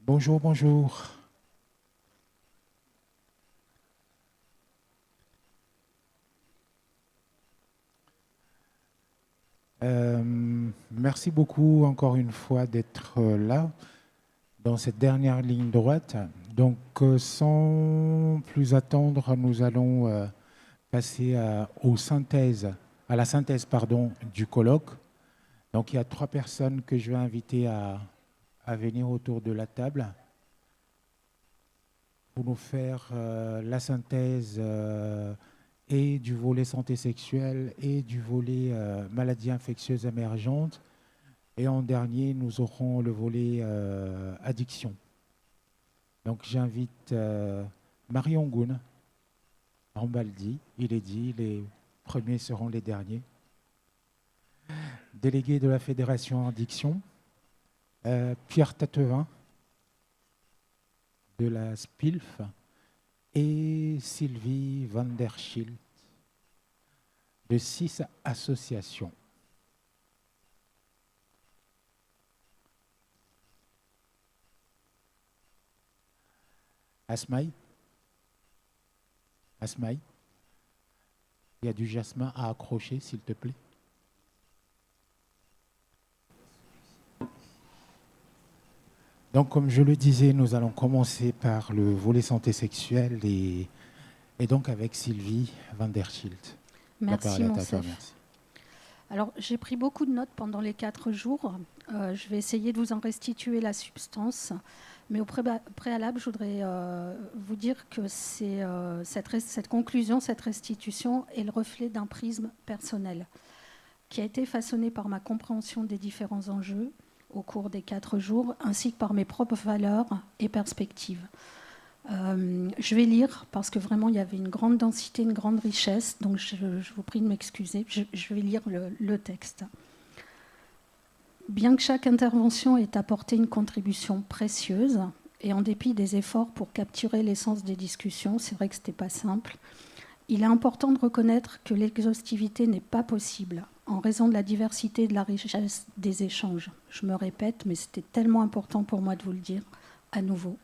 Bonjour, bonjour. Merci beaucoup encore une fois d'être là dans cette dernière ligne droite. Donc, sans plus attendre, nous allons passer à la synthèse pardon, du colloque. Donc, il y a 3 personnes que je vais inviter à venir autour de la table pour nous faire la synthèse et du volet santé sexuelle et du volet maladies infectieuses émergentes. Et en dernier, nous aurons le volet addiction. Donc j'invite Marion Goun, Rambaldi, il est dit, les premiers seront les derniers. Délégué de la Fédération Addiction, Pierre Tatevin, de la SPILF, et Sylvie van der Schild, de 6 associations. Asmaï, il y a du jasmin à accrocher, s'il te plaît. Donc, comme je le disais, nous allons commencer par le volet santé sexuelle et donc avec Sylvie van der Schild. Merci, Monsef. Alors, j'ai pris beaucoup de notes pendant les 4 jours. Je vais essayer de vous en restituer la substance. Mais au préalable, je voudrais vous dire que cette conclusion, cette restitution est le reflet d'un prisme personnel qui a été façonné par ma compréhension des différents enjeux au cours des 4 jours, ainsi que par mes propres valeurs et perspectives. Je vais lire parce que vraiment il y avait une grande densité, une grande richesse, donc je vous prie de m'excuser. Je vais lire le texte. Bien que chaque intervention ait apporté une contribution précieuse, et en dépit des efforts pour capturer l'essence des discussions, c'est vrai que ce n'était pas simple, il est important de reconnaître que l'exhaustivité n'est pas possible en raison de la diversité et de la richesse des échanges. Je me répète, mais c'était tellement important pour moi de vous le dire à nouveau.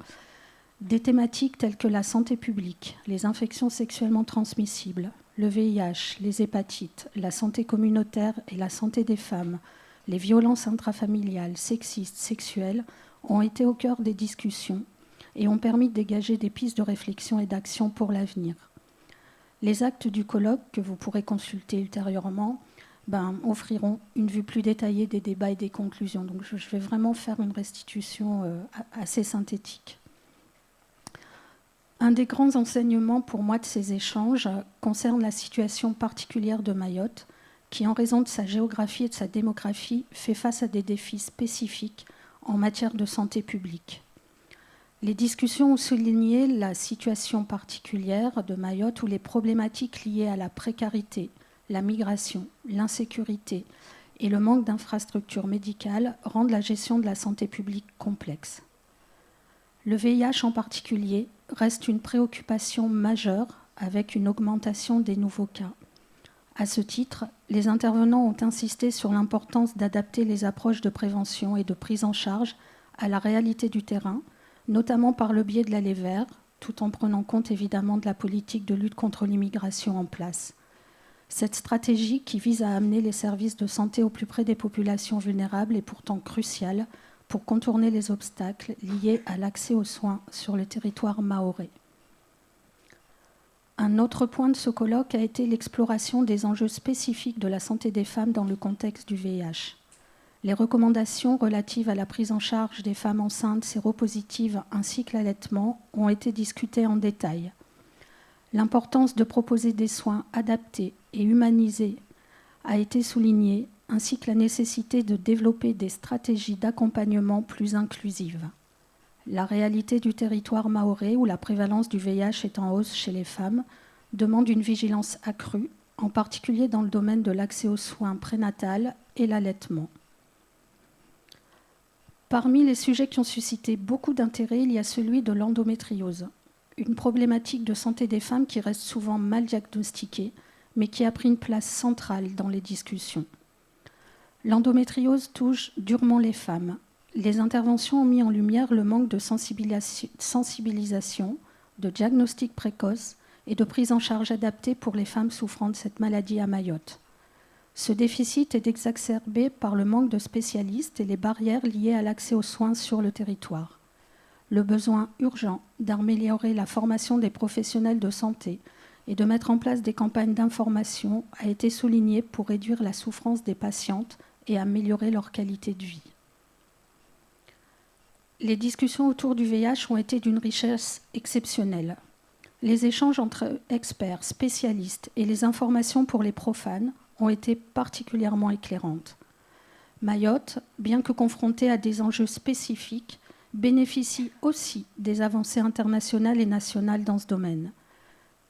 Des thématiques telles que la santé publique, les infections sexuellement transmissibles, le VIH, les hépatites, la santé communautaire et la santé des femmes, les violences intrafamiliales, sexistes, sexuelles, ont été au cœur des discussions et ont permis de dégager des pistes de réflexion et d'action pour l'avenir. Les actes du colloque, que vous pourrez consulter ultérieurement, offriront une vue plus détaillée des débats et des conclusions. Donc je vais vraiment faire une restitution assez synthétique. Un des grands enseignements pour moi de ces échanges concerne la situation particulière de Mayotte, qui, en raison de sa géographie et de sa démographie, fait face à des défis spécifiques en matière de santé publique. Les discussions ont souligné la situation particulière de Mayotte où les problématiques liées à la précarité, la migration, l'insécurité et le manque d'infrastructures médicales rendent la gestion de la santé publique complexe. Le VIH en particulier reste une préoccupation majeure avec une augmentation des nouveaux cas. À ce titre, les intervenants ont insisté sur l'importance d'adapter les approches de prévention et de prise en charge à la réalité du terrain, notamment par le biais de l'aller vers, tout en prenant compte évidemment de la politique de lutte contre l'immigration en place. Cette stratégie qui vise à amener les services de santé au plus près des populations vulnérables est pourtant cruciale pour contourner les obstacles liés à l'accès aux soins sur le territoire mahorais. Un autre point de ce colloque a été l'exploration des enjeux spécifiques de la santé des femmes dans le contexte du VIH. Les recommandations relatives à la prise en charge des femmes enceintes séropositives ainsi que l'allaitement ont été discutées en détail. L'importance de proposer des soins adaptés et humanisés a été soulignée, ainsi que la nécessité de développer des stratégies d'accompagnement plus inclusives. La réalité du territoire mahorais, où la prévalence du VIH est en hausse chez les femmes, demande une vigilance accrue, en particulier dans le domaine de l'accès aux soins prénatals et l'allaitement. Parmi les sujets qui ont suscité beaucoup d'intérêt, il y a celui de l'endométriose, une problématique de santé des femmes qui reste souvent mal diagnostiquée, mais qui a pris une place centrale dans les discussions. L'endométriose touche durement les femmes. Les interventions ont mis en lumière le manque de sensibilisation, de diagnostic précoce et de prise en charge adaptée pour les femmes souffrant de cette maladie à Mayotte. Ce déficit est exacerbé par le manque de spécialistes et les barrières liées à l'accès aux soins sur le territoire. Le besoin urgent d'améliorer la formation des professionnels de santé et de mettre en place des campagnes d'information a été souligné pour réduire la souffrance des patientes et améliorer leur qualité de vie. Les discussions autour du VIH ont été d'une richesse exceptionnelle. Les échanges entre experts, spécialistes et les informations pour les profanes ont été particulièrement éclairantes. Mayotte, bien que confrontée à des enjeux spécifiques, bénéficie aussi des avancées internationales et nationales dans ce domaine.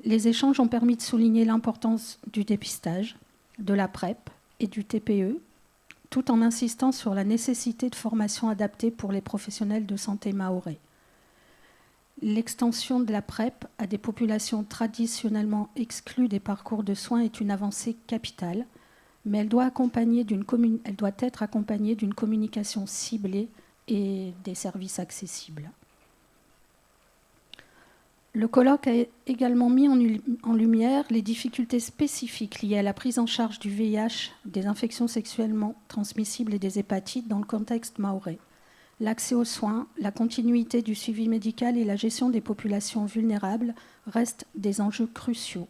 Les échanges ont permis de souligner l'importance du dépistage, de la PrEP et du TPE, tout en insistant sur la nécessité de formation adaptée pour les professionnels de santé mahorais. L'extension de la PrEP à des populations traditionnellement exclues des parcours de soins est une avancée capitale, mais elle doit être accompagnée d'une communication ciblée et des services accessibles. Le colloque a également mis en lumière les difficultés spécifiques liées à la prise en charge du VIH, des infections sexuellement transmissibles et des hépatites dans le contexte mahorais. L'accès aux soins, la continuité du suivi médical et la gestion des populations vulnérables restent des enjeux cruciaux.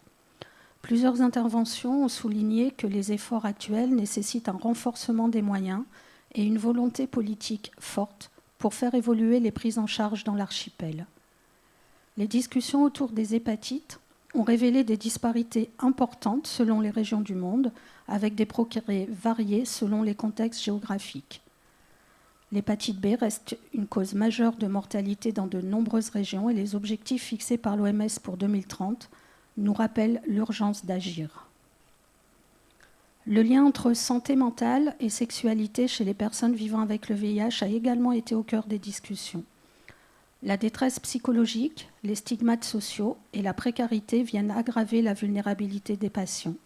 Plusieurs interventions ont souligné que les efforts actuels nécessitent un renforcement des moyens et une volonté politique forte pour faire évoluer les prises en charge dans l'archipel. Les discussions autour des hépatites ont révélé des disparités importantes selon les régions du monde, avec des progrès variés selon les contextes géographiques. L'hépatite B reste une cause majeure de mortalité dans de nombreuses régions et les objectifs fixés par l'OMS pour 2030 nous rappellent l'urgence d'agir. Le lien entre santé mentale et sexualité chez les personnes vivant avec le VIH a également été au cœur des discussions. La détresse psychologique, les stigmates sociaux et la précarité viennent aggraver la vulnérabilité des patients.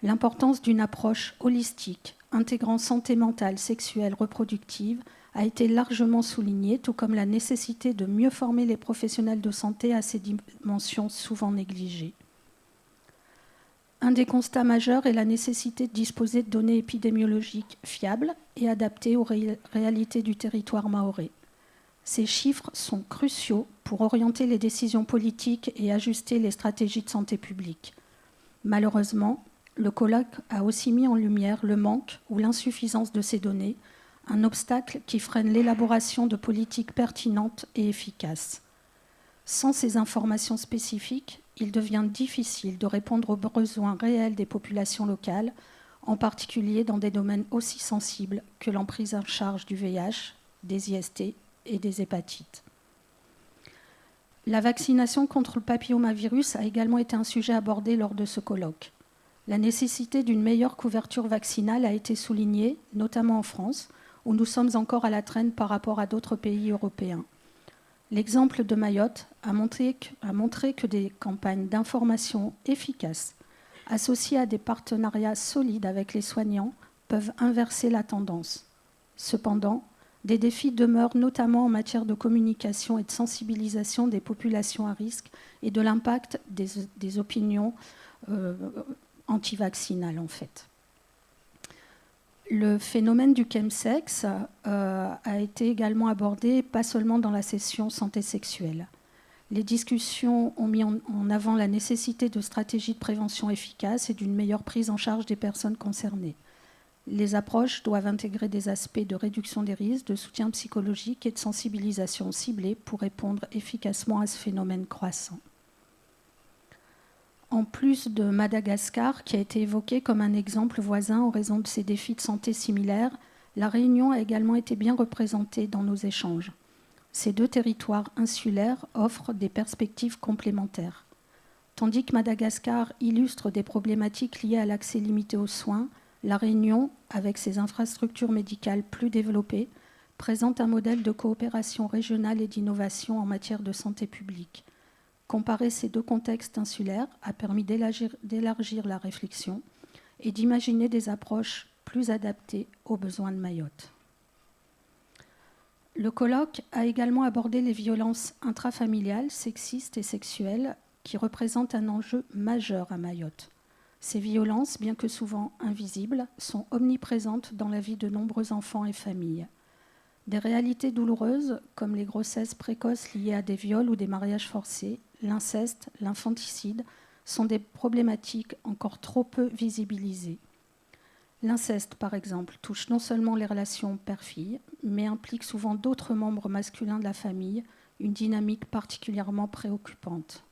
L'importance d'une approche holistique, intégrant santé mentale, sexuelle, reproductive, a été largement soulignée, tout comme la nécessité de mieux former les professionnels de santé à ces dimensions souvent négligées. Un des constats majeurs est la nécessité de disposer de données épidémiologiques fiables et adaptées aux réalités du territoire mahorais. Ces chiffres sont cruciaux pour orienter les décisions politiques et ajuster les stratégies de santé publique. Malheureusement, le colloque a aussi mis en lumière le manque ou l'insuffisance de ces données, un obstacle qui freine l'élaboration de politiques pertinentes et efficaces. Sans ces informations spécifiques, il devient difficile de répondre aux besoins réels des populations locales, en particulier dans des domaines aussi sensibles que l'emprise en charge du VIH, des IST et des hépatites. La vaccination contre le papillomavirus a également été un sujet abordé lors de ce colloque. La nécessité d'une meilleure couverture vaccinale a été soulignée, notamment en France, où nous sommes encore à la traîne par rapport à d'autres pays européens. L'exemple de Mayotte a montré que des campagnes d'information efficaces, associées à des partenariats solides avec les soignants, peuvent inverser la tendance. Cependant, des défis demeurent notamment en matière de communication et de sensibilisation des populations à risque et de l'impact des opinions antivaccinales en fait. Le phénomène du chemsex a été également abordé, pas seulement dans la session santé sexuelle. Les discussions ont mis en avant la nécessité de stratégies de prévention efficaces et d'une meilleure prise en charge des personnes concernées. Les approches doivent intégrer des aspects de réduction des risques, de soutien psychologique et de sensibilisation ciblée pour répondre efficacement à ce phénomène croissant. En plus de Madagascar, qui a été évoqué comme un exemple voisin en raison de ses défis de santé similaires, la Réunion a également été bien représentée dans nos échanges. Ces deux territoires insulaires offrent des perspectives complémentaires. Tandis que Madagascar illustre des problématiques liées à l'accès limité aux soins, la Réunion, avec ses infrastructures médicales plus développées, présente un modèle de coopération régionale et d'innovation en matière de santé publique. Comparer ces deux contextes insulaires a permis d'élargir la réflexion et d'imaginer des approches plus adaptées aux besoins de Mayotte. Le colloque a également abordé les violences intrafamiliales, sexistes et sexuelles qui représentent un enjeu majeur à Mayotte. Ces violences, bien que souvent invisibles, sont omniprésentes dans la vie de nombreux enfants et familles. Des réalités douloureuses, comme les grossesses précoces liées à des viols ou des mariages forcés, l'inceste, l'infanticide, sont des problématiques encore trop peu visibilisées. L'inceste, par exemple, touche non seulement les relations père-fille, mais implique souvent d'autres membres masculins de la famille, une dynamique particulièrement préoccupante.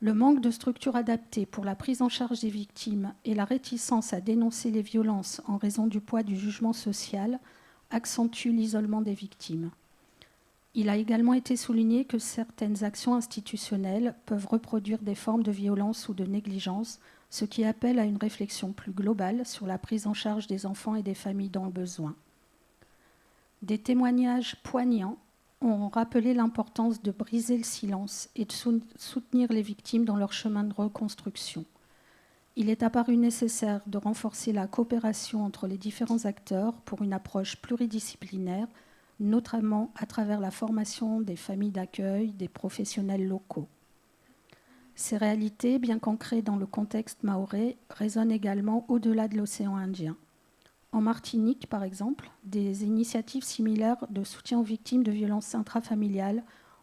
Le manque de structures adaptées pour la prise en charge des victimes et la réticence à dénoncer les violences en raison du poids du jugement social accentuent l'isolement des victimes. Il a également été souligné que certaines actions institutionnelles peuvent reproduire des formes de violence ou de négligence, ce qui appelle à une réflexion plus globale sur la prise en charge des enfants et des familles dans le besoin. Des témoignages poignants ont rappelé l'importance de briser le silence et de soutenir les victimes dans leur chemin de reconstruction. Il est apparu nécessaire de renforcer la coopération entre les différents acteurs pour une approche pluridisciplinaire, notamment à travers la formation des familles d'accueil, des professionnels locaux. Ces réalités, bien qu'ancrées dans le contexte mahorais, résonnent également au-delà de l'océan Indien. En Martinique, par exemple, des initiatives similaires de soutien aux victimes de violences intrafamiliales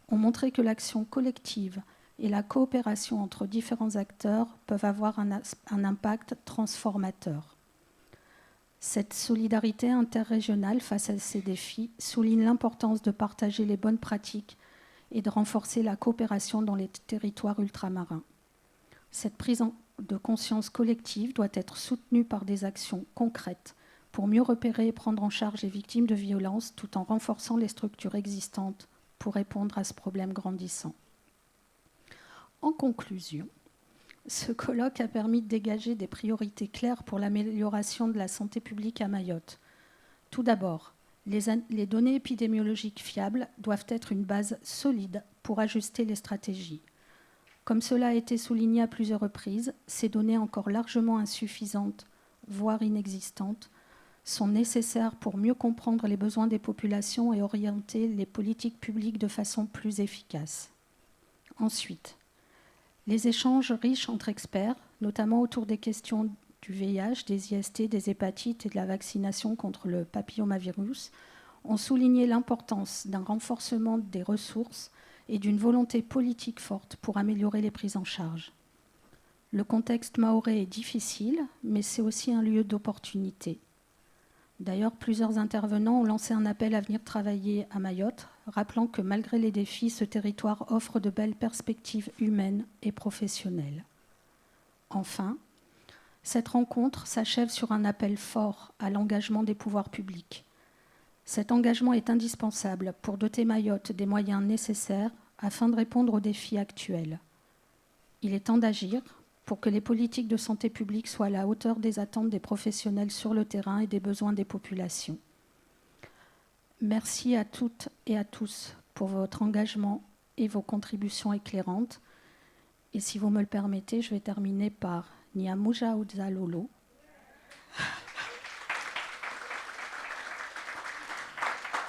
ont montré que l'action collective et la coopération entre différents acteurs peuvent avoir un impact transformateur. Cette solidarité interrégionale face à ces défis souligne l'importance de partager les bonnes pratiques et de renforcer la coopération dans les territoires ultramarins. Cette prise de conscience collective doit être soutenue par des actions concrètes pour mieux repérer et prendre en charge les victimes de violences tout en renforçant les structures existantes pour répondre à ce problème grandissant. En conclusion, ce colloque a permis de dégager des priorités claires pour l'amélioration de la santé publique à Mayotte. Tout d'abord, les données épidémiologiques fiables doivent être une base solide pour ajuster les stratégies. Comme cela a été souligné à plusieurs reprises, ces données encore largement insuffisantes, voire inexistantes, sont nécessaires pour mieux comprendre les besoins des populations et orienter les politiques publiques de façon plus efficace. Ensuite, les échanges riches entre experts, notamment autour des questions du VIH, des IST, des hépatites et de la vaccination contre le papillomavirus, ont souligné l'importance d'un renforcement des ressources et d'une volonté politique forte pour améliorer les prises en charge. Le contexte mahorais est difficile, mais c'est aussi un lieu d'opportunité. D'ailleurs, plusieurs intervenants ont lancé un appel à venir travailler à Mayotte, rappelant que malgré les défis, ce territoire offre de belles perspectives humaines et professionnelles. Enfin, cette rencontre s'achève sur un appel fort à l'engagement des pouvoirs publics. Cet engagement est indispensable pour doter Mayotte des moyens nécessaires afin de répondre aux défis actuels. Il est temps d'agir pour que les politiques de santé publique soient à la hauteur des attentes des professionnels sur le terrain et des besoins des populations. Merci à toutes et à tous pour votre engagement et vos contributions éclairantes. Et si vous me le permettez, je vais terminer par Niamuja Udzalolo.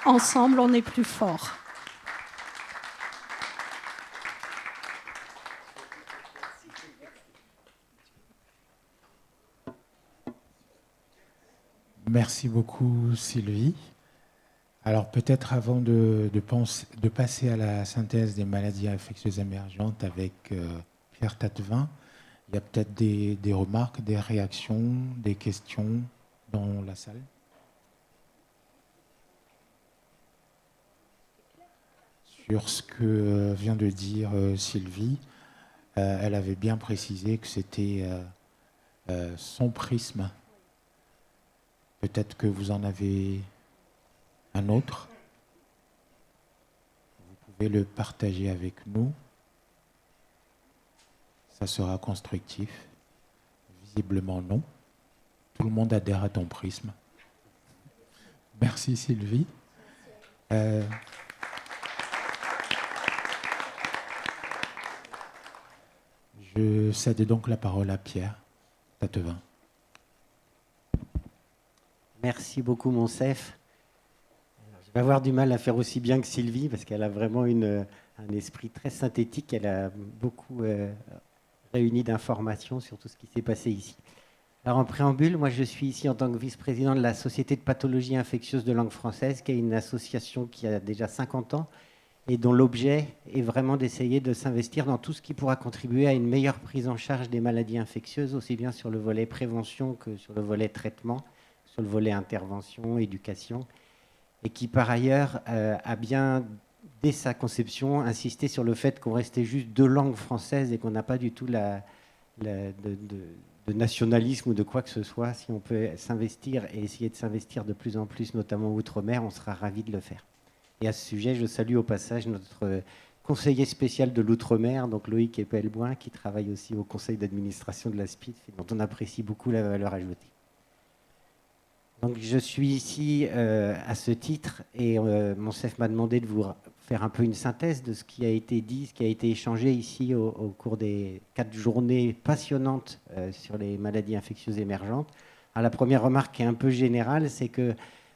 Ensemble, on est plus fort. Merci beaucoup, Sylvie. Alors peut-être avant de passer à la synthèse des maladies infectieuses émergentes avec Pierre Tatevin, il y a peut-être des remarques, des réactions, des questions dans la salle. Sur ce que vient de dire Sylvie, elle avait bien précisé que c'était son prisme. Peut-être que vous en avez un autre. Vous pouvez le partager avec nous. Ça sera constructif. Visiblement non. Tout le monde adhère à ton prisme. Merci Sylvie. Je cède donc la parole à Pierre Tatevin. Merci beaucoup, Monsef. Alors, je vais avoir du mal à faire aussi bien que Sylvie, parce qu'elle a vraiment un esprit très synthétique. Elle a beaucoup réuni d'informations sur tout ce qui s'est passé ici. Alors en préambule, moi je suis ici en tant que vice-président de la Société de pathologie infectieuse de langue française, qui est une association qui a déjà 50 ans et dont l'objet est vraiment d'essayer de s'investir dans tout ce qui pourra contribuer à une meilleure prise en charge des maladies infectieuses, aussi bien sur le volet prévention que sur le volet traitement, sur le volet intervention, éducation, et qui par ailleurs a bien, dès sa conception, insisté sur le fait qu'on restait juste deux langues françaises et qu'on n'a pas du tout de nationalisme ou de quoi que ce soit. Si on peut s'investir et essayer de s'investir de plus en plus, notamment outre-mer, on sera ravis de le faire. Et à ce sujet, je salue au passage notre conseiller spécial de l'outre-mer, donc Loïc Epelboin, qui travaille aussi au conseil d'administration de la SPIF et dont on apprécie beaucoup la valeur ajoutée. Donc je suis ici à ce titre et Monsef m'a demandé de vous faire un peu une synthèse de ce qui a été dit, ce qui a été échangé ici au cours des 4 journées passionnantes sur les maladies infectieuses émergentes. Alors, la première remarque qui est un peu générale, c'est que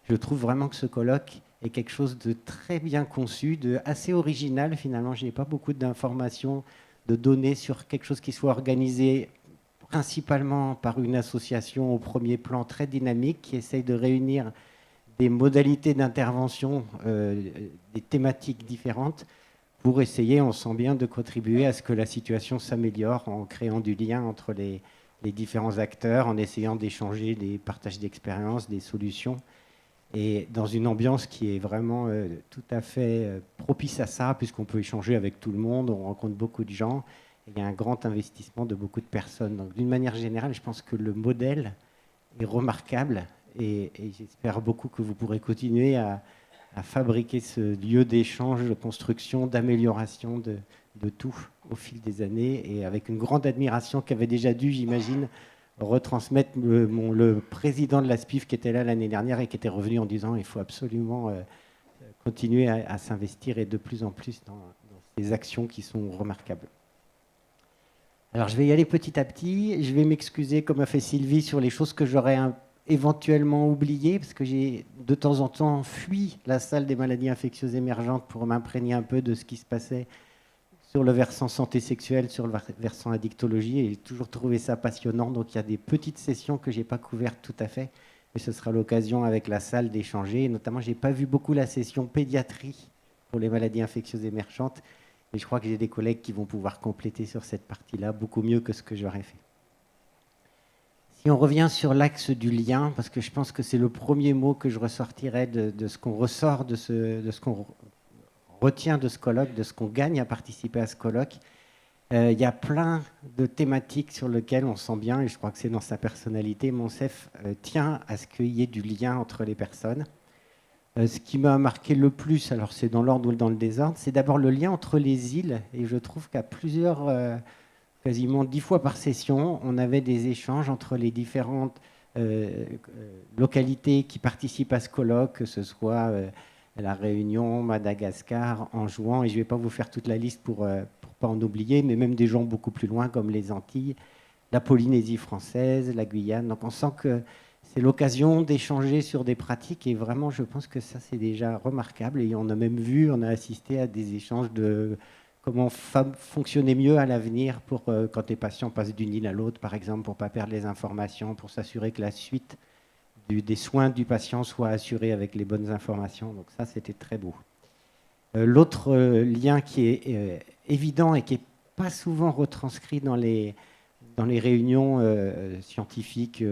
je trouve vraiment que ce colloque est quelque chose de très bien conçu, de assez original finalement. Je n'ai pas beaucoup d'informations, de données sur quelque chose qui soit organisé principalement par une association au premier plan très dynamique qui essaye de réunir des modalités d'intervention, des thématiques différentes pour essayer, on sent bien, de contribuer à ce que la situation s'améliore en créant du lien entre les différents acteurs, en essayant d'échanger des partages d'expériences, des solutions, et dans une ambiance qui est vraiment tout à fait propice à ça, puisqu'on peut échanger avec tout le monde, on rencontre beaucoup de gens, et il y a un grand investissement de beaucoup de personnes. Donc d'une manière générale, je pense que le modèle est remarquable, et j'espère beaucoup que vous pourrez continuer à fabriquer ce lieu d'échange, de construction, d'amélioration de tout au fil des années, et avec une grande admiration qu'avait déjà dû, j'imagine, retransmettre le président de la SPIF qui était là l'année dernière et qui était revenu en disant il faut absolument continuer à s'investir et de plus en plus dans ces actions qui sont remarquables. Alors je vais y aller petit à petit, je vais m'excuser comme a fait Sylvie sur les choses que j'aurais éventuellement oubliées, parce que j'ai de temps en temps fui la salle des maladies infectieuses émergentes pour m'imprégner un peu de ce qui se passait sur le versant santé sexuelle, sur le versant addictologie, et j'ai toujours trouvé ça passionnant. Donc il y a des petites sessions que je n'ai pas couvertes tout à fait, mais ce sera l'occasion avec la salle d'échanger. Et notamment, je n'ai pas vu beaucoup la session pédiatrie pour les maladies infectieuses émergentes, mais je crois que j'ai des collègues qui vont pouvoir compléter sur cette partie-là beaucoup mieux que ce que j'aurais fait. Si on revient sur l'axe du lien, parce que je pense que c'est le premier mot que je ressortirais de ce qu'on ressort, de ce qu'on retient de ce colloque, de ce qu'on gagne à participer à ce colloque. Il y a plein de thématiques sur lesquelles on sent bien, et je crois que c'est dans sa personnalité, Monsef tient à ce qu'il y ait du lien entre les personnes. Ce qui m'a marqué le plus, alors c'est dans l'ordre ou dans le désordre, c'est d'abord le lien entre les îles, et je trouve qu'à plusieurs, quasiment 10 fois par session, on avait des échanges entre les différentes localités qui participent à ce colloque, que ce soit La Réunion, Madagascar, Anjouan, et je ne vais pas vous faire toute la liste pour pas en oublier, mais même des gens beaucoup plus loin comme les Antilles, la Polynésie française, la Guyane. Donc on sent que c'est l'occasion d'échanger sur des pratiques, et vraiment je pense que ça c'est déjà remarquable, et on a même vu, on a assisté à des échanges de comment fonctionner mieux à l'avenir pour quand les patients passent d'une île à l'autre, par exemple, pour ne pas perdre les informations, pour s'assurer que la suite des soins du patient soit assurée avec les bonnes informations. Donc ça, c'était très beau. L'autre lien qui est évident et qui n'est pas souvent retranscrit dans les réunions scientifiques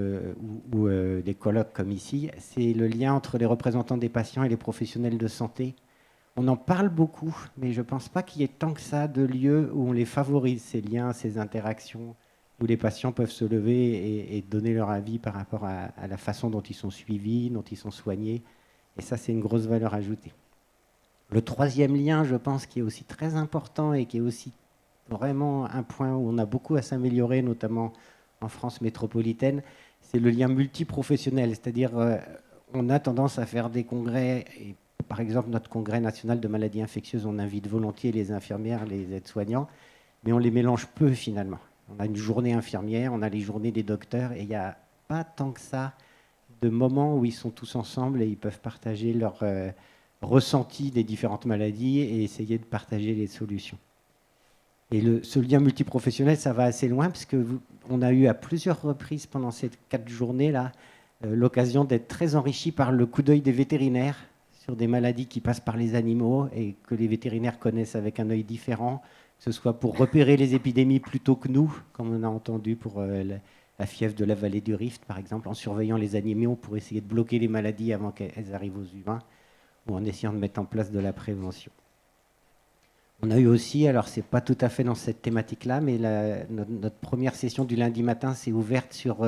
ou des colloques comme ici, c'est le lien entre les représentants des patients et les professionnels de santé. On en parle beaucoup, mais je ne pense pas qu'il y ait tant que ça de lieux où on les favorise, ces liens, ces interactions, où les patients peuvent se lever et donner leur avis par rapport à la façon dont ils sont suivis, dont ils sont soignés. Et ça, c'est une grosse valeur ajoutée. Le troisième lien, je pense, qui est aussi très important et qui est aussi vraiment un point où on a beaucoup à s'améliorer, notamment en France métropolitaine, c'est le lien multiprofessionnel. C'est-à-dire, on a tendance à faire des congrès, et par exemple, notre congrès national de maladies infectieuses, on invite volontiers les infirmières, les aides-soignants, mais on les mélange peu finalement. On a une journée infirmière, on a les journées des docteurs, et il n'y a pas tant que ça de moments où ils sont tous ensemble et ils peuvent partager ressenti des différentes maladies et essayer de partager les solutions. Et ce lien multiprofessionnel, ça va assez loin, parce qu'on a eu à plusieurs reprises pendant ces 4 journées-là l'occasion d'être très enrichi par le coup d'œil des vétérinaires sur des maladies qui passent par les animaux et que les vétérinaires connaissent avec un œil différent, que ce soit pour repérer les épidémies plutôt que nous, comme on a entendu pour la fièvre de la vallée du Rift, par exemple, en surveillant les animaux pour essayer de bloquer les maladies avant qu'elles arrivent aux humains, ou en essayant de mettre en place de la prévention. On a eu aussi, alors c'est pas tout à fait dans cette thématique-là, mais notre première session du lundi matin s'est ouverte sur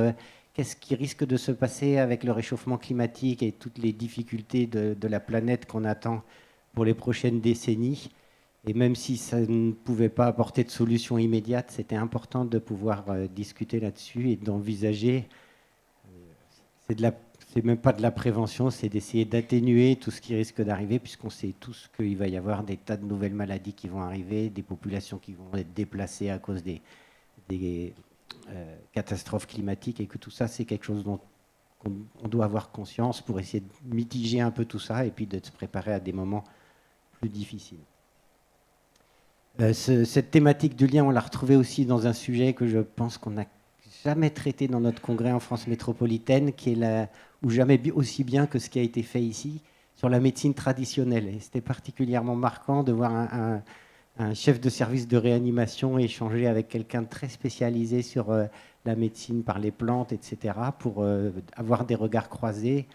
qu'est-ce qui risque de se passer avec le réchauffement climatique et toutes les difficultés de la planète qu'on attend pour les prochaines décennies. Et même si ça ne pouvait pas apporter de solution immédiate, c'était important de pouvoir discuter là-dessus et d'envisager. C'est même pas de la prévention, c'est d'essayer d'atténuer tout ce qui risque d'arriver, puisqu'on sait tous qu'il va y avoir des tas de nouvelles maladies qui vont arriver, des populations qui vont être déplacées à cause des catastrophes climatiques, et que tout ça, c'est quelque chose dont on doit avoir conscience pour essayer de mitiger un peu tout ça, et puis de se préparer à des moments plus difficiles. Cette thématique du lien, on l'a retrouvée aussi dans un sujet que je pense qu'on n'a jamais traité dans notre congrès en France métropolitaine, qui est ou jamais aussi bien que ce qui a été fait ici, sur la médecine traditionnelle. Et c'était particulièrement marquant de voir un chef de service de réanimation échanger avec quelqu'un de très spécialisé sur la médecine par les plantes, etc., pour avoir des regards croisés,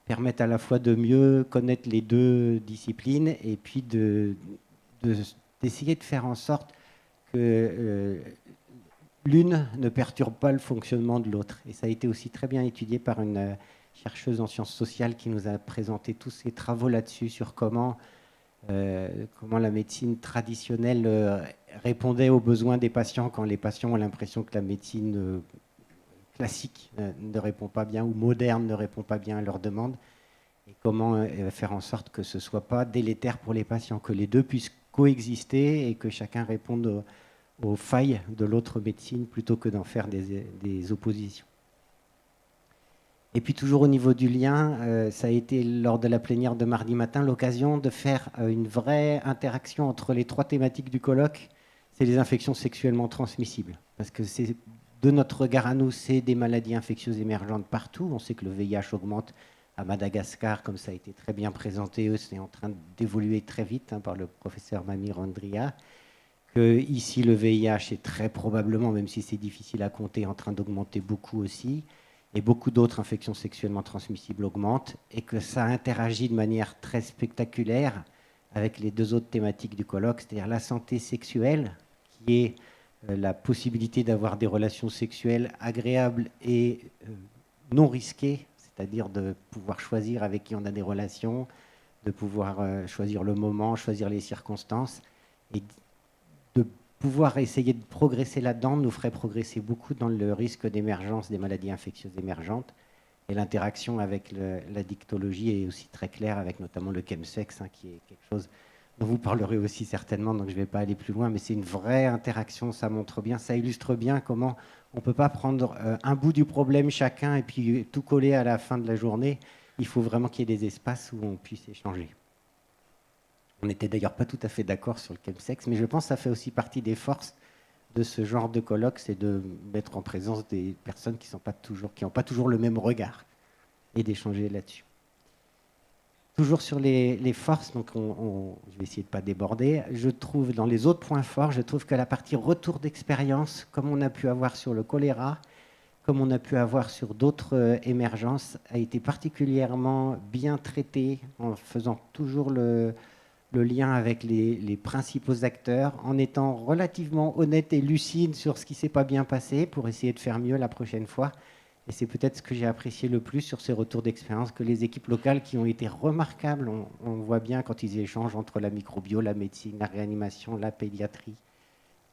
permettre à la fois de mieux connaître les deux disciplines et puis d'essayer de faire en sorte que l'une ne perturbe pas le fonctionnement de l'autre. Et ça a été aussi très bien étudié par une chercheuse en sciences sociales qui nous a présenté tous ses travaux là-dessus, sur comment la médecine traditionnelle répondait aux besoins des patients quand les patients ont l'impression que la médecine classique ne répond pas bien, ou moderne ne répond pas bien à leurs demandes, et comment faire en sorte que ce ne soit pas délétère pour les patients, que les deux puissent coexister et que chacun réponde aux failles de l'autre médecine plutôt que d'en faire des oppositions. Et puis toujours au niveau du lien, ça a été lors de la plénière de mardi matin l'occasion de faire une vraie interaction entre les 3 thématiques du colloque. C'est les infections sexuellement transmissibles. Parce que c'est, de notre regard à nous, c'est des maladies infectieuses émergentes partout. On sait que le VIH augmente à Madagascar, comme ça a été très bien présenté. C'est en train d'évoluer très vite par le professeur Mamir Andria. Ici, le VIH est très probablement, même si c'est difficile à compter, en train d'augmenter beaucoup aussi. Et beaucoup d'autres infections sexuellement transmissibles augmentent, et que ça interagit de manière très spectaculaire avec les 2 autres thématiques du colloque, c'est-à-dire la santé sexuelle, qui est la possibilité d'avoir des relations sexuelles agréables et non risquées, c'est-à-dire de pouvoir choisir avec qui on a des relations, de pouvoir choisir le moment, choisir les circonstances, et de pouvoir essayer de progresser là-dedans nous ferait progresser beaucoup dans le risque d'émergence des maladies infectieuses émergentes. Et l'interaction avec la dictologie est aussi très claire, avec notamment le chemsex, qui est quelque chose dont vous parlerez aussi certainement, donc je ne vais pas aller plus loin, mais c'est une vraie interaction, ça montre bien, ça illustre bien comment on ne peut pas prendre un bout du problème chacun et puis tout coller à la fin de la journée. Il faut vraiment qu'il y ait des espaces où on puisse échanger. On n'était d'ailleurs pas tout à fait d'accord sur le chemsex, mais je pense que ça fait aussi partie des forces de ce genre de colloque, c'est de mettre en présence des personnes qui n'ont pas toujours le même regard et d'échanger là-dessus. Toujours sur les forces, donc je vais essayer de ne pas déborder. Je trouve, dans les autres points forts, je trouve que la partie retour d'expérience, comme on a pu avoir sur le choléra, comme on a pu avoir sur d'autres émergences, a été particulièrement bien traitée, en faisant toujours le lien avec les principaux acteurs, en étant relativement honnête et lucide sur ce qui ne s'est pas bien passé pour essayer de faire mieux la prochaine fois. Et c'est peut-être ce que j'ai apprécié le plus sur ces retours d'expérience, que les équipes locales qui ont été remarquables, on voit bien quand ils échangent entre la microbio, la médecine, la réanimation, la pédiatrie,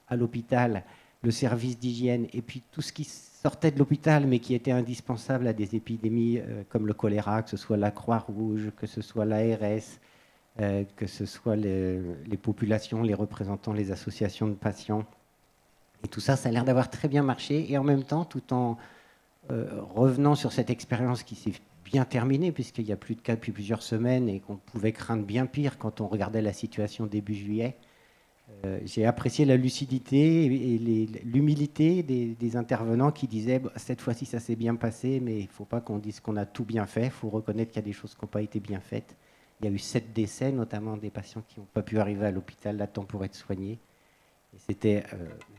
à l'hôpital, le service d'hygiène, et puis tout ce qui sortait de l'hôpital mais qui était indispensable à des épidémies comme le choléra, que ce soit la Croix-Rouge, que ce soit l'ARS, que ce soit les populations, les représentants, les associations de patients. Et tout ça, ça a l'air d'avoir très bien marché. Et en même temps, tout en revenant sur cette expérience qui s'est bien terminé, puisqu'il n'y a plus de cas depuis plusieurs semaines et qu'on pouvait craindre bien pire quand on regardait la situation début juillet. J'ai apprécié la lucidité et l'humilité des intervenants qui disaient cette fois-ci ça s'est bien passé, mais il ne faut pas qu'on dise qu'on a tout bien fait, il faut reconnaître qu'il y a des choses qui n'ont pas été bien faites. Il y a eu 7 décès, notamment des patients qui n'ont pas pu arriver à l'hôpital à temps pour être soignés. Et c'était,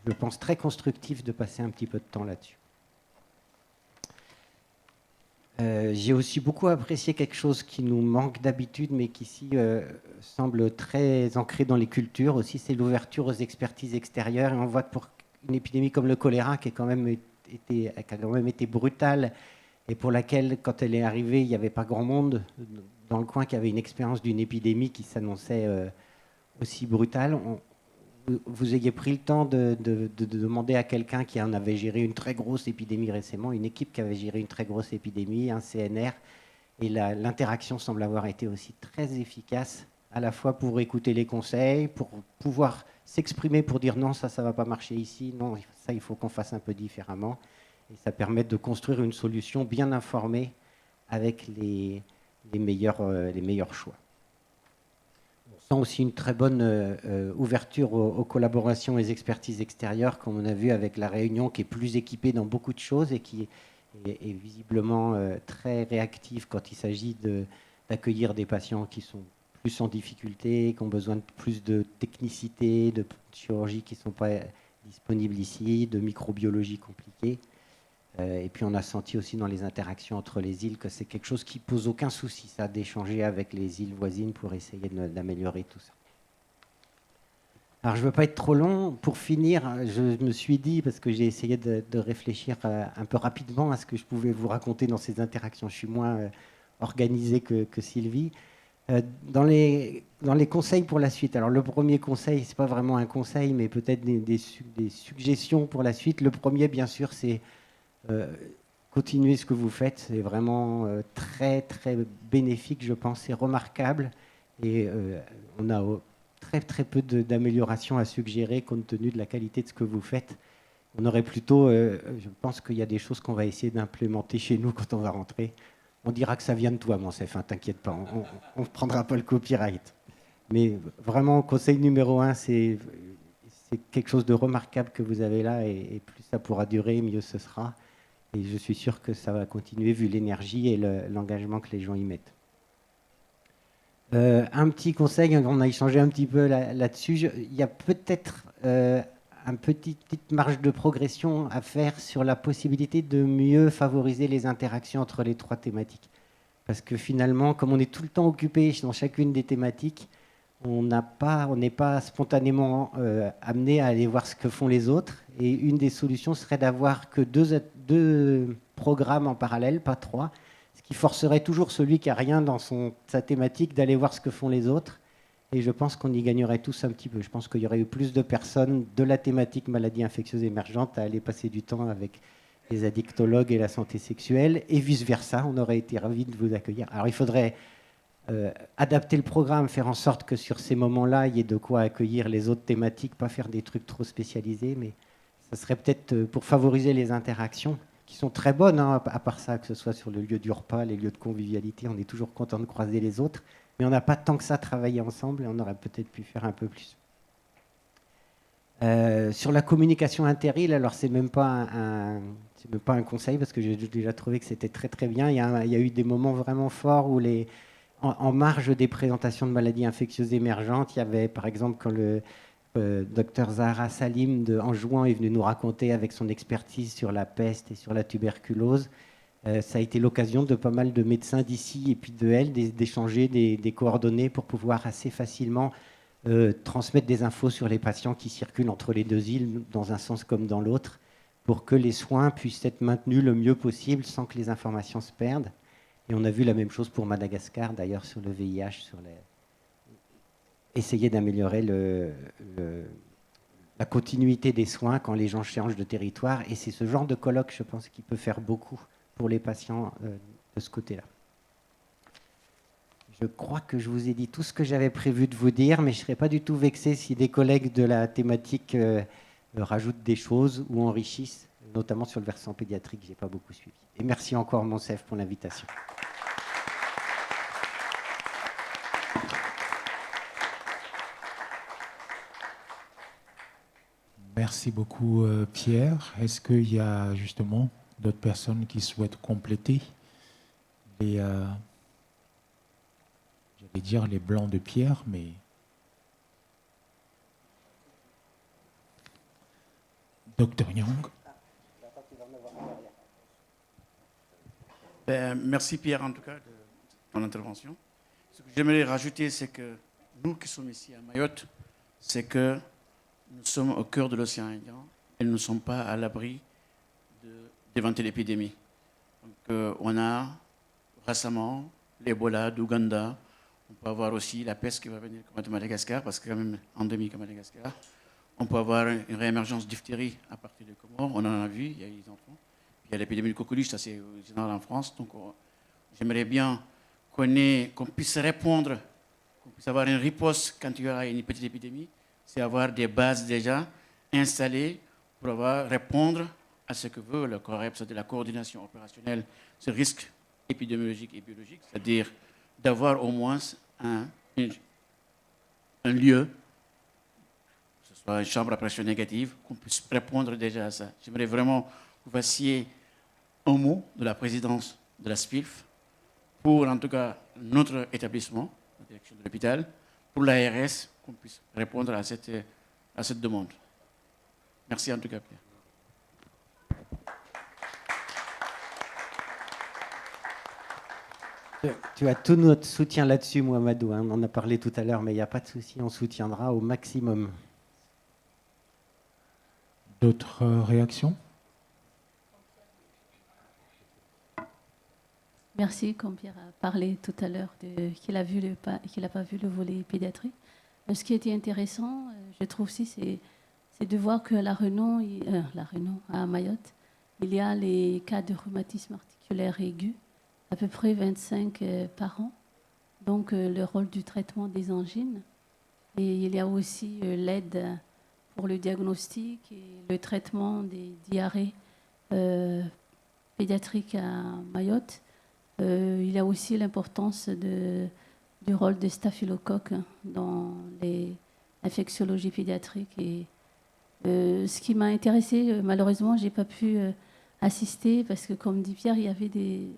je pense, très constructif de passer un petit peu de temps là-dessus. J'ai aussi beaucoup apprécié quelque chose qui nous manque d'habitude, mais qui ici semble très ancré dans les cultures aussi, c'est l'ouverture aux expertises extérieures. Et on voit que pour une épidémie comme le choléra, qui a quand même été brutale, et pour laquelle, quand elle est arrivée, il n'y avait pas grand monde dans le coin qui avait une expérience d'une épidémie qui s'annonçait aussi brutale, vous ayez pris le temps de demander à quelqu'un qui en avait géré une très grosse épidémie récemment, une équipe qui avait géré une très grosse épidémie, un CNR, et l'interaction semble avoir été aussi très efficace, à la fois pour écouter les conseils, pour pouvoir s'exprimer, pour dire non, ça ne va pas marcher ici, non, ça, il faut qu'on fasse un peu différemment. Et ça permet de construire une solution bien informée avec les meilleurs choix. On sent aussi une très bonne ouverture aux collaborations et aux expertises extérieures, comme on a vu avec la Réunion, qui est plus équipée dans beaucoup de choses et qui est visiblement très réactive quand il s'agit d'accueillir des patients qui sont plus en difficulté, qui ont besoin de plus de technicité, de chirurgie qui ne sont pas disponibles ici, de microbiologie compliquée. Et puis on a senti aussi dans les interactions entre les îles que c'est quelque chose qui pose aucun souci, ça, d'échanger avec les îles voisines pour essayer d'améliorer tout ça. Alors je ne veux pas être trop long. Pour finir, je me suis dit, parce que j'ai essayé de réfléchir un peu rapidement à ce que je pouvais vous raconter dans ces interactions, je suis moins organisé que Sylvie. Dans les conseils pour la suite, alors le premier conseil, ce n'est pas vraiment un conseil, mais peut-être des suggestions pour la suite. Le premier, bien sûr, c'est continuez ce que vous faites, c'est vraiment très très bénéfique, je pense, c'est remarquable et on a très très peu d'améliorations à suggérer compte tenu de la qualité de ce que vous faites. On aurait plutôt, je pense qu'il y a des choses qu'on va essayer d'implémenter chez nous quand on va rentrer. On dira que ça vient de toi, Monsef, hein, t'inquiète pas, on ne prendra pas le copyright. Mais vraiment, conseil numéro 1, c'est quelque chose de remarquable que vous avez là et plus ça pourra durer, mieux ce sera. Et je suis sûr que ça va continuer vu l'énergie et l'engagement que les gens y mettent. Un petit conseil, on a échangé un petit peu là-dessus. Il y a peut-être une petite marge de progression à faire sur la possibilité de mieux favoriser les interactions entre les 3 thématiques. Parce que finalement, comme on est tout le temps occupé dans chacune des thématiques, on n'est pas spontanément amené à aller voir ce que font les autres. Et une des solutions serait d'avoir que 2 programmes en parallèle, pas 3, ce qui forcerait toujours celui qui n'a rien dans sa thématique d'aller voir ce que font les autres. Et je pense qu'on y gagnerait tous un petit peu. Je pense qu'il y aurait eu plus de personnes de la thématique maladies infectieuses émergentes à aller passer du temps avec les addictologues et la santé sexuelle, et vice-versa. On aurait été ravis de vous accueillir. Alors il faudrait adapter le programme, faire en sorte que sur ces moments-là, il y ait de quoi accueillir les autres thématiques, pas faire des trucs trop spécialisés, mais ça serait peut-être pour favoriser les interactions, qui sont très bonnes, hein, à part ça, que ce soit sur le lieu du repas, les lieux de convivialité, on est toujours content de croiser les autres, mais on n'a pas tant que ça travaillé ensemble, et on aurait peut-être pu faire un peu plus. Sur la communication inter-îles, alors c'est même pas un conseil, parce que j'ai déjà trouvé que c'était très très bien. Il y a eu des moments vraiment forts où en marge des présentations de maladies infectieuses émergentes, il y avait par exemple quand le docteur Zahra Salim de Anjouan est venu nous raconter avec son expertise sur la peste et sur la tuberculose. Ça a été l'occasion de pas mal de médecins d'ici et puis de elle d'échanger des coordonnées pour pouvoir assez facilement transmettre des infos sur les patients qui circulent entre les 2 îles dans un sens comme dans l'autre pour que les soins puissent être maintenus le mieux possible sans que les informations se perdent. Et on a vu la même chose pour Madagascar, d'ailleurs, sur le VIH, essayer d'améliorer la continuité des soins quand les gens changent de territoire. Et c'est ce genre de colloque, je pense, qui peut faire beaucoup pour les patients de ce côté-là. Je crois que je vous ai dit tout ce que j'avais prévu de vous dire, mais je ne serais pas du tout vexé si des collègues de la thématique rajoutent des choses ou enrichissent, notamment sur le versant pédiatrique, je n'ai pas beaucoup suivi. Et merci encore, Monsef, pour l'invitation. Merci beaucoup, Pierre. Est-ce qu'il y a justement d'autres personnes qui souhaitent compléter les, j'allais dire les blancs de Pierre, mais Dr Young. Merci Pierre en tout cas de ton intervention. Ce que j'aimerais rajouter, c'est que nous qui sommes ici à Mayotte, c'est que nous sommes au cœur de l'océan Indien et nous ne sommes pas à l'abri d'éventuelles l'épidémie. Donc, on a récemment l'Ebola d'Ouganda. On peut avoir aussi la peste qui va venir de Madagascar, parce que c'est quand même endémique à Madagascar. On peut avoir une réémergence diphtérie à partir des Comores. On en a vu, il y a eu des enfants. Il y a l'épidémie de coqueluche, ça c'est général en France. Donc j'aimerais bien qu'on puisse répondre, qu'on puisse avoir une riposte quand il y aura une petite épidémie. C'est avoir des bases déjà installées pour répondre à ce que veut le COREP, c'est-à-dire la coordination opérationnelle, ce risque épidémiologique et biologique, c'est-à-dire d'avoir au moins un lieu, que ce soit une chambre à pression négative, qu'on puisse répondre déjà à ça. J'aimerais vraiment que vous fassiez un mot de la présidence de la SPILF pour, en tout cas, notre établissement, la direction de l'hôpital, pour l'ARS, qu'on puisse répondre à cette demande. Merci en tout cas, Pierre. Tu as tout notre soutien là-dessus, Mohamedou. On en a parlé tout à l'heure, mais il n'y a pas de souci, on soutiendra au maximum. D'autres réactions? Merci, comme Pierre a parlé tout à l'heure qu'il n'a pas vu le volet pédiatrie. Ce qui était intéressant, je trouve aussi, c'est de voir que à La Renaud, à Mayotte, il y a les cas de rhumatisme articulaire aigu, à peu près 25 par an. Donc, le rôle du traitement des angines. Et il y a aussi l'aide pour le diagnostic et le traitement des diarrhées pédiatriques à Mayotte. Il y a aussi l'importance du rôle des staphylocoques dans les infectiologies pédiatriques. Et ce qui m'a intéressée, malheureusement, je n'ai pas pu assister parce que, comme dit Pierre, il y avait des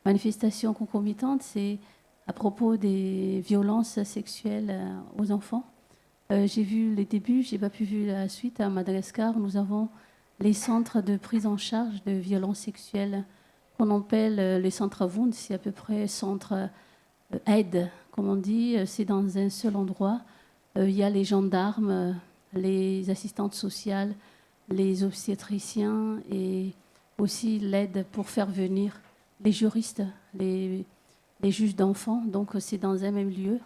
manifestations concomitantes. C'est à propos des violences sexuelles aux enfants. J'ai vu les débuts, je n'ai pas pu voir la suite. À Madagascar, nous avons les centres de prise en charge de violences sexuelles qu'on appelle les centres WUND, c'est à peu près centre aide, comme on dit, c'est dans un seul endroit. Il y a les gendarmes, les assistantes sociales, les obstétriciens et aussi l'aide pour faire venir les juristes, les juges d'enfants. Donc c'est dans un même lieu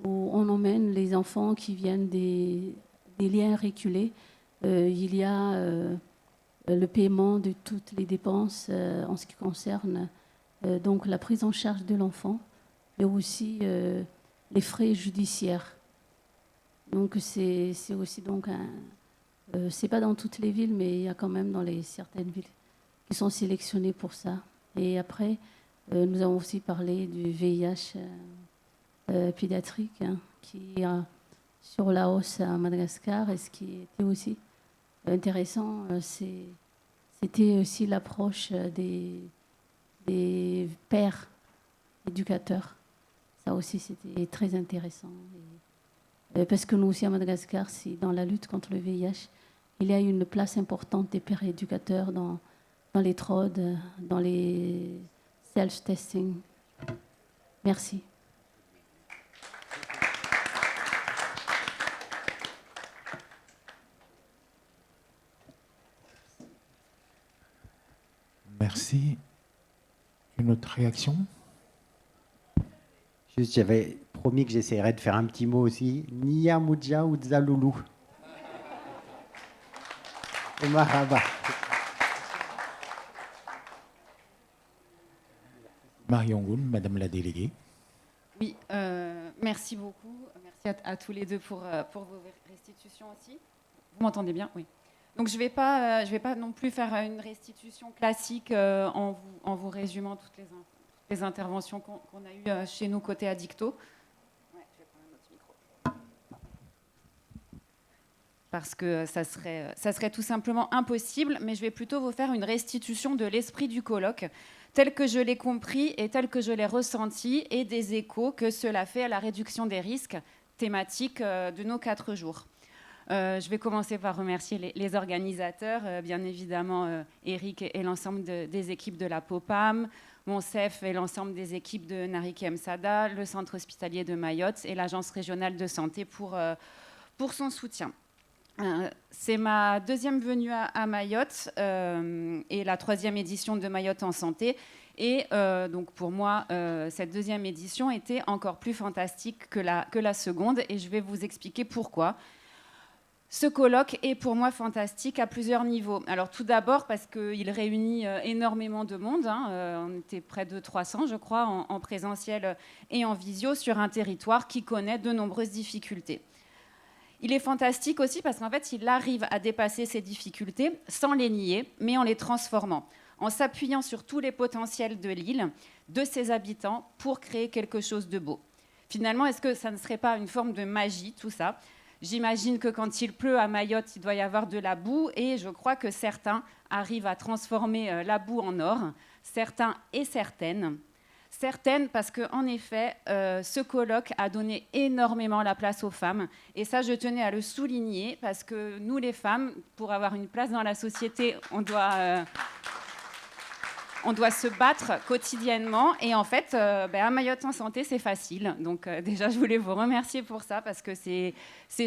où on emmène les enfants qui viennent des liens reculés. Il y a le paiement de toutes les dépenses en ce qui concerne donc la prise en charge de l'enfant, mais aussi les frais judiciaires. Donc c'est aussi donc c'est pas dans toutes les villes, mais il y a quand même dans certaines villes qui sont sélectionnées pour ça. Et après, nous avons aussi parlé du VIH pédiatrique qui est sur la hausse à Madagascar. Et ce qui était aussi intéressant, c'était aussi l'approche des pères éducateurs. Ça aussi, c'était très intéressant. Parce que nous aussi, à Madagascar, dans la lutte contre le VIH, il y a une place importante des pères éducateurs dans les TROD, dans les self-testing. Merci. Merci. Une autre réaction? Juste, j'avais promis que j'essaierais de faire un petit mot aussi. Nia Moudja ou Zaloulou. Et Maraba. Marion Goun, Madame la déléguée. Oui, merci beaucoup. Merci à tous les deux pour vos restitutions aussi. Vous m'entendez bien? Oui. Donc je vais pas non plus faire une restitution classique en vous résumant toutes les interventions qu'on a eues chez nous côté Addicto. Ouais, je vais prendre un autre micro. parce que ça serait tout simplement impossible, mais je vais plutôt vous faire une restitution de l'esprit du colloque, tel que je l'ai compris et tel que je l'ai ressenti, et des échos que cela fait à la réduction des risques thématiques de nos 4 jours. Je vais commencer par remercier les organisateurs, bien évidemment Eric et l'ensemble des équipes de la POPAM, Monsef et l'ensemble des équipes de Nariki Msada, le centre hospitalier de Mayotte et l'agence régionale de santé pour son soutien. C'est ma 2e venue à Mayotte et la 3e édition de Mayotte en santé. Et donc pour moi, cette 2e édition était encore plus fantastique que la seconde, et je vais vous expliquer pourquoi. Ce colloque est pour moi fantastique à plusieurs niveaux. Alors tout d'abord parce qu'il réunit énormément de monde. On était près de 300, je crois, en présentiel et en visio sur un territoire qui connaît de nombreuses difficultés. Il est fantastique aussi parce qu'en fait, il arrive à dépasser ces difficultés sans les nier, mais en les transformant, en s'appuyant sur tous les potentiels de l'île, de ses habitants, pour créer quelque chose de beau. Finalement, est-ce que ça ne serait pas une forme de magie, tout ça ? J'imagine que quand il pleut à Mayotte, il doit y avoir de la boue, et je crois que certains arrivent à transformer la boue en or, certains et certaines. Certaines parce qu'en effet, ce colloque a donné énormément la place aux femmes, et ça, je tenais à le souligner, parce que nous, les femmes, pour avoir une place dans la société, on doit se battre quotidiennement, et en fait, à Mayotte en santé, c'est facile. Donc déjà, je voulais vous remercier pour ça, parce que c'est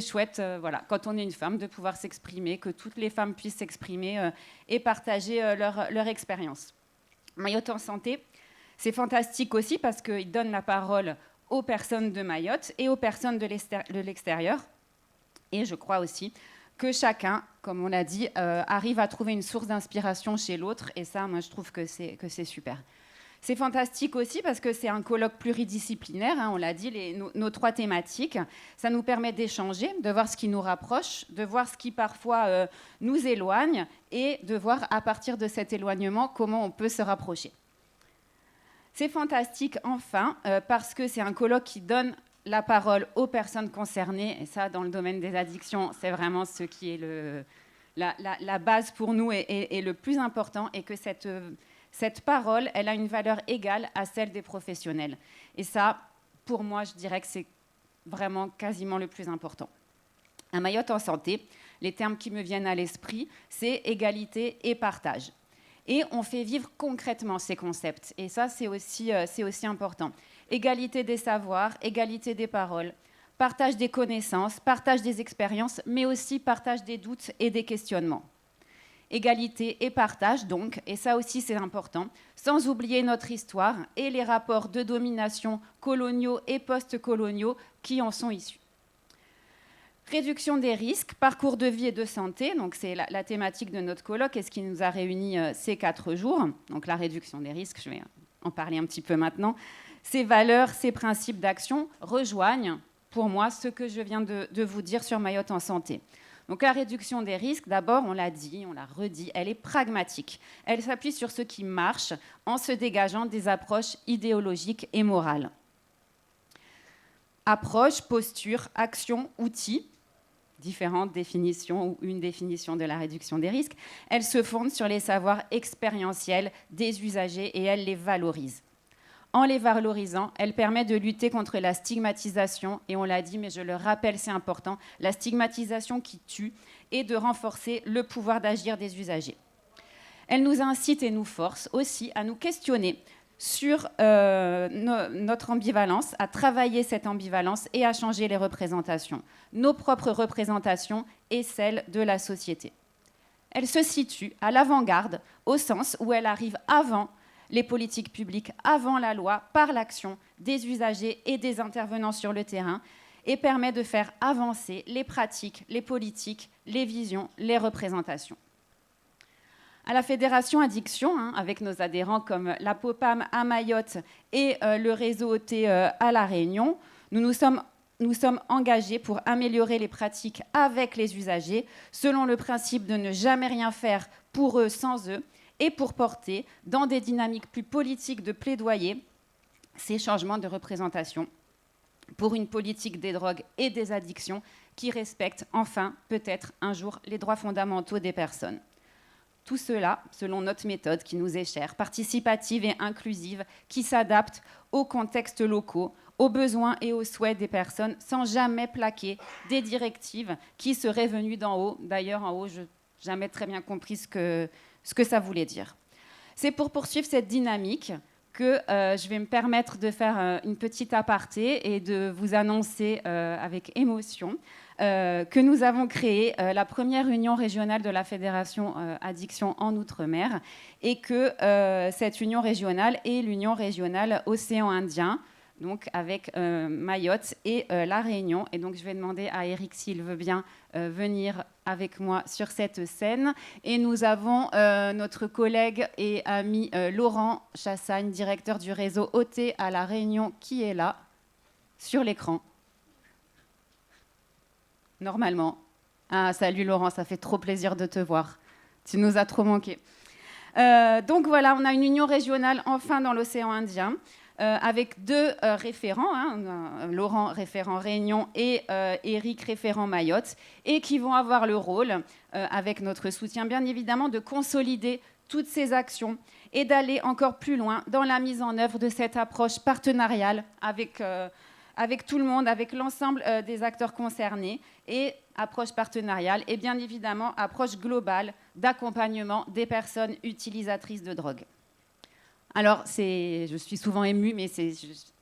chouette, voilà, quand on est une femme, de pouvoir s'exprimer, que toutes les femmes puissent s'exprimer et partager leur expérience. Mayotte en santé, c'est fantastique aussi parce qu'il donne la parole aux personnes de Mayotte et aux personnes de l'extérieur. Et je crois aussi que chacun, comme on l'a dit, arrive à trouver une source d'inspiration chez l'autre. Et ça, moi, je trouve que c'est super. C'est fantastique aussi parce que c'est un colloque pluridisciplinaire, on l'a dit, nos 3 thématiques. Ça nous permet d'échanger, de voir ce qui nous rapproche, de voir ce qui parfois nous éloigne, et de voir à partir de cet éloignement comment on peut se rapprocher. C'est fantastique, enfin, parce que c'est un colloque qui donne la parole aux personnes concernées. Et ça, dans le domaine des addictions, c'est vraiment ce qui est la base pour nous et le plus important, et que cette parole, elle a une valeur égale à celle des professionnels. Et ça, pour moi, je dirais que c'est vraiment quasiment le plus important. À Mayotte en santé, les termes qui me viennent à l'esprit, c'est égalité et partage. Et on fait vivre concrètement ces concepts. Et ça, c'est aussi important. Égalité des savoirs, égalité des paroles, partage des connaissances, partage des expériences, mais aussi partage des doutes et des questionnements. Égalité et partage, donc, et ça aussi c'est important, sans oublier notre histoire et les rapports de domination coloniaux et post-coloniaux qui en sont issus. Réduction des risques, parcours de vie et de santé, donc c'est la thématique de notre colloque et ce qui nous a réunis ces 4 jours. Donc la réduction des risques, je vais en parler un petit peu maintenant. Ces valeurs, ces principes d'action rejoignent pour moi ce que je viens de vous dire sur Mayotte en santé. Donc la réduction des risques, d'abord, on l'a dit, on l'a redit, elle est pragmatique. Elle s'appuie sur ce qui marche en se dégageant des approches idéologiques et morales. Approche, posture, action, outils, différentes définitions ou une définition de la réduction des risques, elles se fondent sur les savoirs expérientiels des usagers et elles les valorisent. En les valorisant, elle permet de lutter contre la stigmatisation, et on l'a dit, mais je le rappelle, c'est important, la stigmatisation qui tue, et de renforcer le pouvoir d'agir des usagers. Elle nous incite et nous force aussi à nous questionner sur notre ambivalence, à travailler cette ambivalence et à changer les représentations, nos propres représentations et celles de la société. Elle se situe à l'avant-garde, au sens où elle arrive avant les politiques publiques, avant la loi, par l'action des usagers et des intervenants sur le terrain, et permet de faire avancer les pratiques, les politiques, les visions, les représentations. À la Fédération Addiction, avec nos adhérents comme la POPAM à Mayotte et le réseau OT à La Réunion, nous sommes engagés pour améliorer les pratiques avec les usagers, selon le principe de ne jamais rien faire pour eux sans eux, et pour porter, dans des dynamiques plus politiques de plaidoyer, ces changements de représentation pour une politique des drogues et des addictions qui respecte enfin, peut-être un jour, les droits fondamentaux des personnes. Tout cela, selon notre méthode qui nous est chère, participative et inclusive, qui s'adapte aux contextes locaux, aux besoins et aux souhaits des personnes, sans jamais plaquer des directives qui seraient venues d'en haut. D'ailleurs, en haut, je n'ai jamais très bien compris ce que ça voulait dire. C'est pour poursuivre cette dynamique que je vais me permettre de faire une petite aparté et de vous annoncer avec émotion que nous avons créé la première union régionale de la Fédération Addiction en Outre-mer et que cette union régionale est l'union régionale Océan Indien, donc avec Mayotte et La Réunion. Et donc je vais demander à Eric s'il veut bien venir avec moi sur cette scène. Et nous avons notre collègue et ami Laurent Chassagne, directeur du réseau OT à La Réunion, qui est là, sur l'écran. Normalement. Ah, salut Laurent, ça fait trop plaisir de te voir. Tu nous as trop manqué. Donc voilà, on a une union régionale enfin dans l'océan Indien, avec deux référents, Laurent référent Réunion et Eric référent Mayotte, et qui vont avoir le rôle, avec notre soutien bien évidemment, de consolider toutes ces actions et d'aller encore plus loin dans la mise en œuvre de cette approche partenariale avec tout le monde, avec l'ensemble des acteurs concernés, et approche partenariale et bien évidemment approche globale d'accompagnement des personnes utilisatrices de drogue. Alors, je suis souvent émue, mais c'est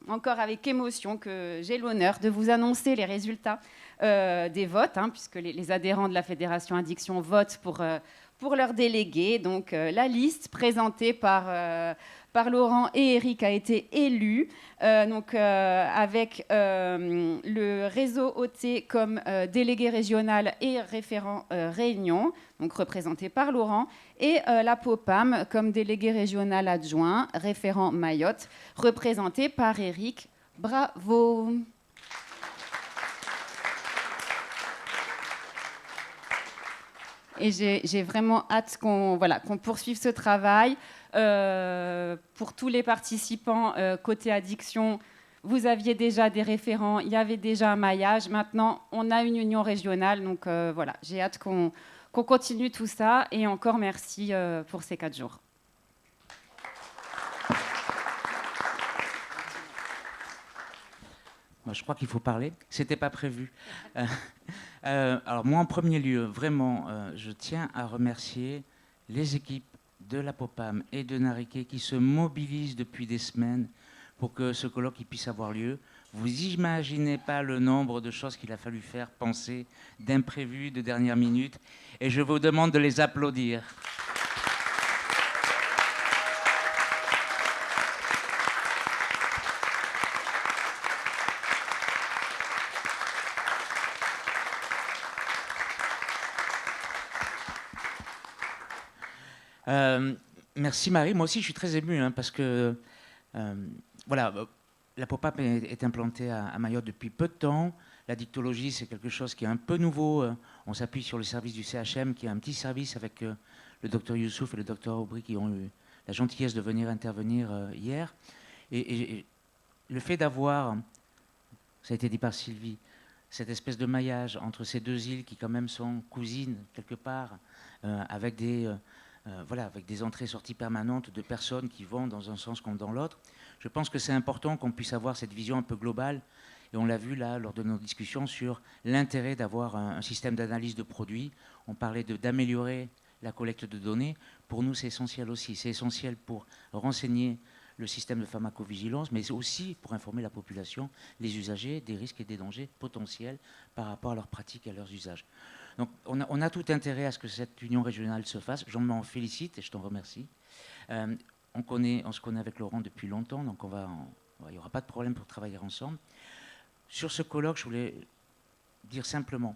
encore avec émotion que j'ai l'honneur de vous annoncer les résultats des votes, puisque les adhérents de la Fédération Addiction votent pour leurs délégués. Donc, la liste présentée par Laurent et Eric a été élue, avec le réseau OT comme délégué régional et référent Réunion, donc représenté par Laurent, et la POPAM comme délégué régional adjoint, référent Mayotte, représenté par Eric. Bravo! Et j'ai vraiment hâte qu'on poursuive ce travail. Pour tous les participants côté addiction, vous aviez déjà des référents, il y avait déjà un maillage. Maintenant, on a une union régionale. Donc voilà, j'ai hâte qu'on continue tout ça. Et encore merci pour ces 4 jours. Moi, je crois qu'il faut parler. C'était pas prévu. Alors moi, en premier lieu, vraiment, je tiens à remercier les équipes de la POPAM et de Nariké qui se mobilisent depuis des semaines pour que ce colloque puisse avoir lieu. Vous n'imaginez pas le nombre de choses qu'il a fallu faire penser, d'imprévus, de dernière minute, et je vous demande de les applaudir. Merci Marie, moi aussi je suis très ému parce que voilà, la POPAP est implantée à Mayotte depuis peu de temps. La dictologie c'est quelque chose qui est un peu nouveau. On s'appuie sur le service du CHM qui est un petit service avec le docteur Youssouf et le docteur Aubry qui ont eu la gentillesse de venir intervenir hier. Et le fait d'avoir, ça a été dit par Sylvie, cette espèce de maillage entre ces deux îles qui quand même sont cousines quelque part, avec des entrées-sorties permanentes de personnes qui vont dans un sens comme dans l'autre. Je pense que c'est important qu'on puisse avoir cette vision un peu globale, et on l'a vu là lors de nos discussions sur l'intérêt d'avoir un système d'analyse de produits. On parlait d'améliorer la collecte de données. Pour nous, c'est essentiel aussi. C'est essentiel pour renseigner le système de pharmacovigilance, mais aussi pour informer la population, les usagers, des risques et des dangers potentiels par rapport à leurs pratiques et à leurs usages. Donc on a tout intérêt à ce que cette union régionale se fasse. J'en m'en félicite et je t'en remercie. On se connaît avec Laurent depuis longtemps, donc il n'y aura pas de problème pour travailler ensemble. Sur ce colloque, je voulais dire simplement,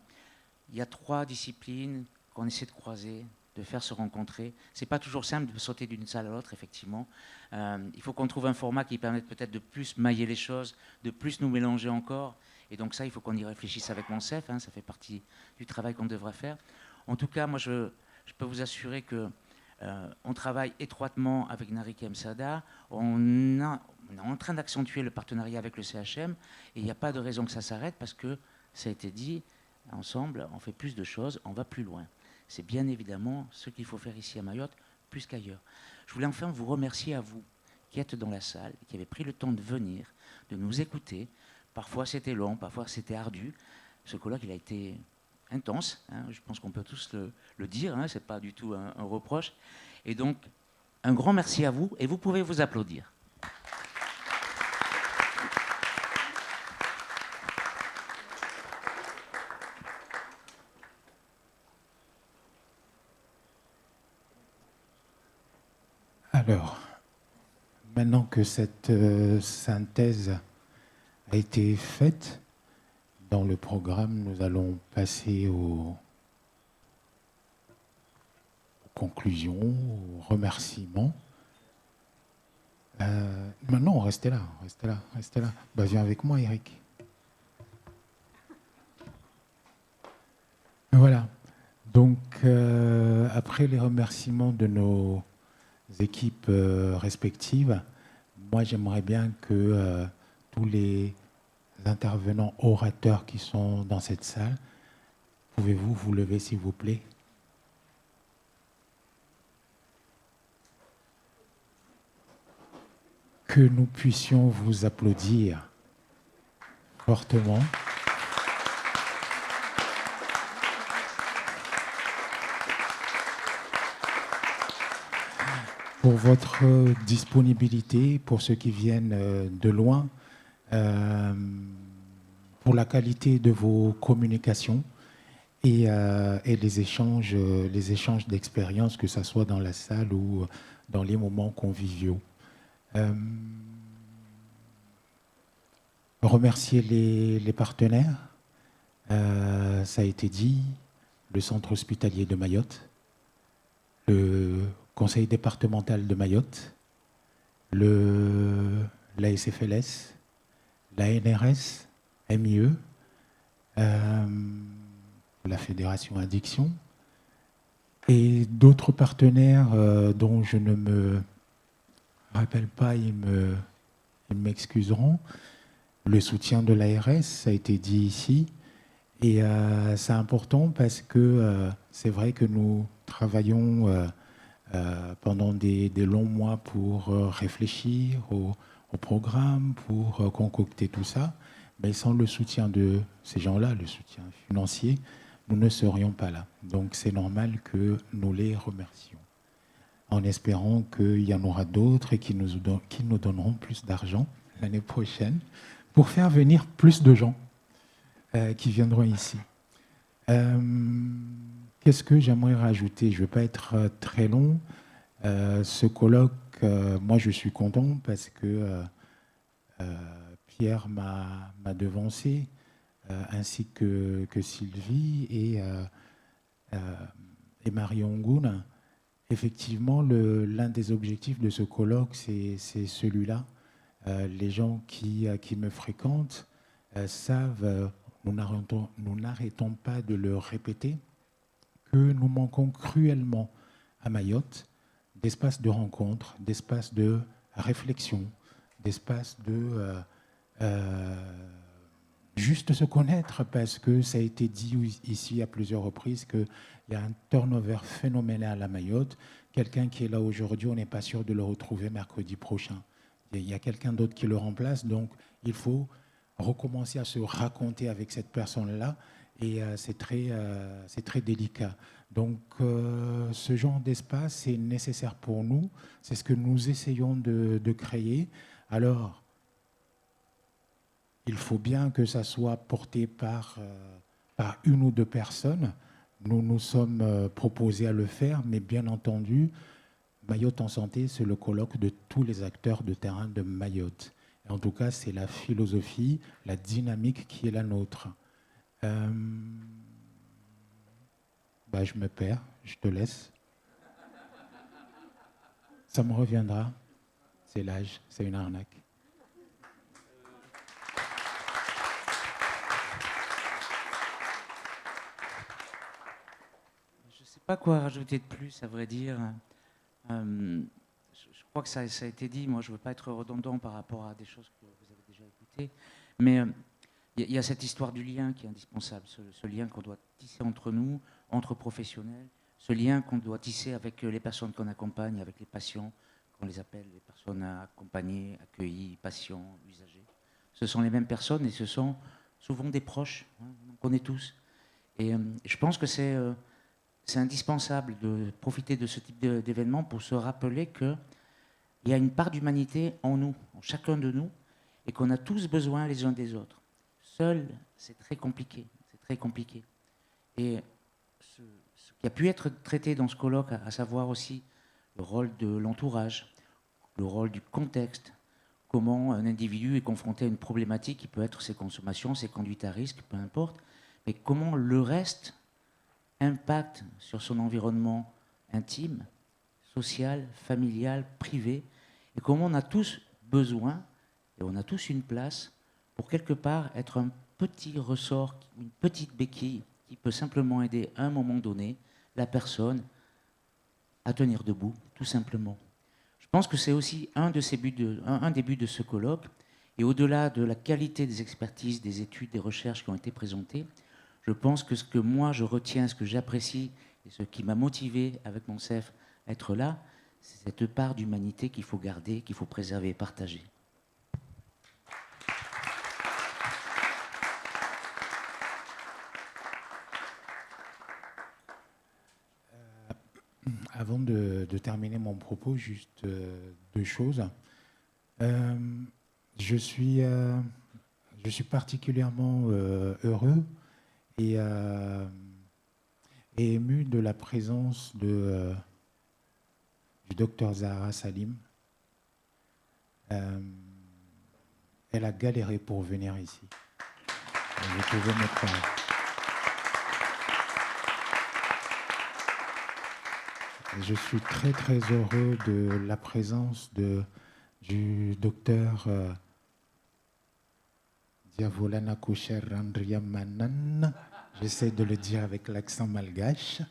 il y a 3 disciplines qu'on essaie de croiser, de faire se rencontrer. Ce n'est pas toujours simple de sauter d'une salle à l'autre, effectivement. Il faut qu'on trouve un format qui permette peut-être de plus mailler les choses, de plus nous mélanger encore. Et donc ça, il faut qu'on y réfléchisse avec Monsef, ça fait partie du travail qu'on devra faire. En tout cas, moi, je peux vous assurer qu'on travaille étroitement avec Nariké Msada. On est en train d'accentuer le partenariat avec le CHM, et il n'y a pas de raison que ça s'arrête, parce que, ça a été dit, ensemble, on fait plus de choses, on va plus loin. C'est bien évidemment ce qu'il faut faire ici à Mayotte, plus qu'ailleurs. Je voulais enfin vous remercier à vous qui êtes dans la salle, qui avez pris le temps de venir, de nous écouter. Parfois c'était long, parfois c'était ardu. Ce colloque, il a été intense, hein, je pense qu'on peut tous le dire, hein, ce n'est pas du tout un reproche. Et donc, un grand merci à vous, et vous pouvez vous applaudir. Alors, maintenant que cette synthèse a été faite dans le programme, nous allons passer aux conclusions, aux remerciements. Maintenant, restez là. Bah, viens avec moi, Eric. Voilà. Donc, après les remerciements de nos équipes respectives, moi, j'aimerais bien que tous les intervenants orateurs qui sont dans cette salle, pouvez-vous vous lever, s'il vous plaît? Que nous puissions vous applaudir fortement. Pour votre disponibilité, pour ceux qui viennent de loin, pour la qualité de vos communications et les échanges d'expériences, que ce soit dans la salle ou dans les moments conviviaux. Remercier les partenaires, ça a été dit, le Centre hospitalier de Mayotte, le Conseil départemental de Mayotte, la SFLS, la NRS, MIE, la Fédération Addiction, et d'autres partenaires dont je ne me rappelle pas, ils m'excuseront. Le soutien de l'ARS, ça a été dit ici, et c'est important parce que c'est vrai que nous travaillons pendant des longs mois pour réfléchir au programme, pour concocter tout ça, mais sans le soutien de ces gens-là, le soutien financier, nous ne serions pas là. Donc c'est normal que nous les remercions, en espérant qu'il y en aura d'autres et qui nous donneront plus d'argent l'année prochaine pour faire venir plus de gens qui viendront ici. Qu'est-ce que j'aimerais rajouter? Je ne vais pas être très long. Ce colloque, moi je suis content parce que Pierre m'a devancé, ainsi que Sylvie et Marion Ngoun. Effectivement, l'un des objectifs de ce colloque, c'est celui-là. Les gens qui me fréquentent savent, nous n'arrêtons pas de le répéter, que nous manquons cruellement à Mayotte d'espaces de rencontre, d'espaces de réflexion, d'espaces de juste se connaître, parce que ça a été dit ici à plusieurs reprises qu'il y a un turnover phénoménal à Mayotte. Quelqu'un qui est là aujourd'hui, on n'est pas sûr de le retrouver mercredi prochain. Il y a quelqu'un d'autre qui le remplace, donc il faut recommencer à se raconter avec cette personne-là, et c'est très délicat. Donc ce genre d'espace est nécessaire pour nous, c'est ce que nous essayons de créer. Alors, il faut bien que ça soit porté par une ou deux personnes. Nous nous sommes proposés à le faire, mais bien entendu, Mayotte en santé, c'est le colloque de tous les acteurs de terrain de Mayotte. Et en tout cas, c'est la philosophie, la dynamique qui est la nôtre. Je me perds, je te laisse. Ça me reviendra. C'est l'âge, c'est une arnaque. Je ne sais pas quoi rajouter de plus, à vrai dire. Je crois que ça a été dit. Moi, je ne veux pas être redondant par rapport à des choses que vous avez déjà écoutées. Mais il y a cette histoire du lien qui est indispensable, ce lien qu'on doit tisser entre nous, entre professionnels, ce lien qu'on doit tisser avec les personnes qu'on accompagne, avec les patients, qu'on les appelle les personnes accompagnées, accueillies, patients, usagers. Ce sont les mêmes personnes et ce sont souvent des proches, hein, on connaît tous. Et je pense que c'est indispensable de profiter de ce type d'événement pour se rappeler qu'il y a une part d'humanité en nous, en chacun de nous, et qu'on a tous besoin les uns des autres. Seul, c'est très compliqué, c'est très compliqué. Et ce qui a pu être traité dans ce colloque, à savoir aussi le rôle de l'entourage, le rôle du contexte, comment un individu est confronté à une problématique qui peut être ses consommations, ses conduites à risque, peu importe, mais comment le reste impacte sur son environnement intime, social, familial, privé, et comment on a tous besoin, et on a tous une place, pour quelque part être un petit ressort, une petite béquille qui peut simplement aider à un moment donné la personne à tenir debout, tout simplement. Je pense que c'est aussi un des buts de ce colloque, et au-delà de la qualité des expertises, des études, des recherches qui ont été présentées, je pense que ce que moi je retiens, ce que j'apprécie, et ce qui m'a motivé avec mon CEF à être là, c'est cette part d'humanité qu'il faut garder, qu'il faut préserver et partager. Avant de terminer mon propos, juste deux choses. Je suis particulièrement heureux et ému de la présence du docteur Zahra Salim. Elle a galéré pour venir ici. Vous pouvez me croire. Je suis très très heureux de la présence du docteur Diavolana Koucher Randriamanan, j'essaie de le dire avec l'accent malgache,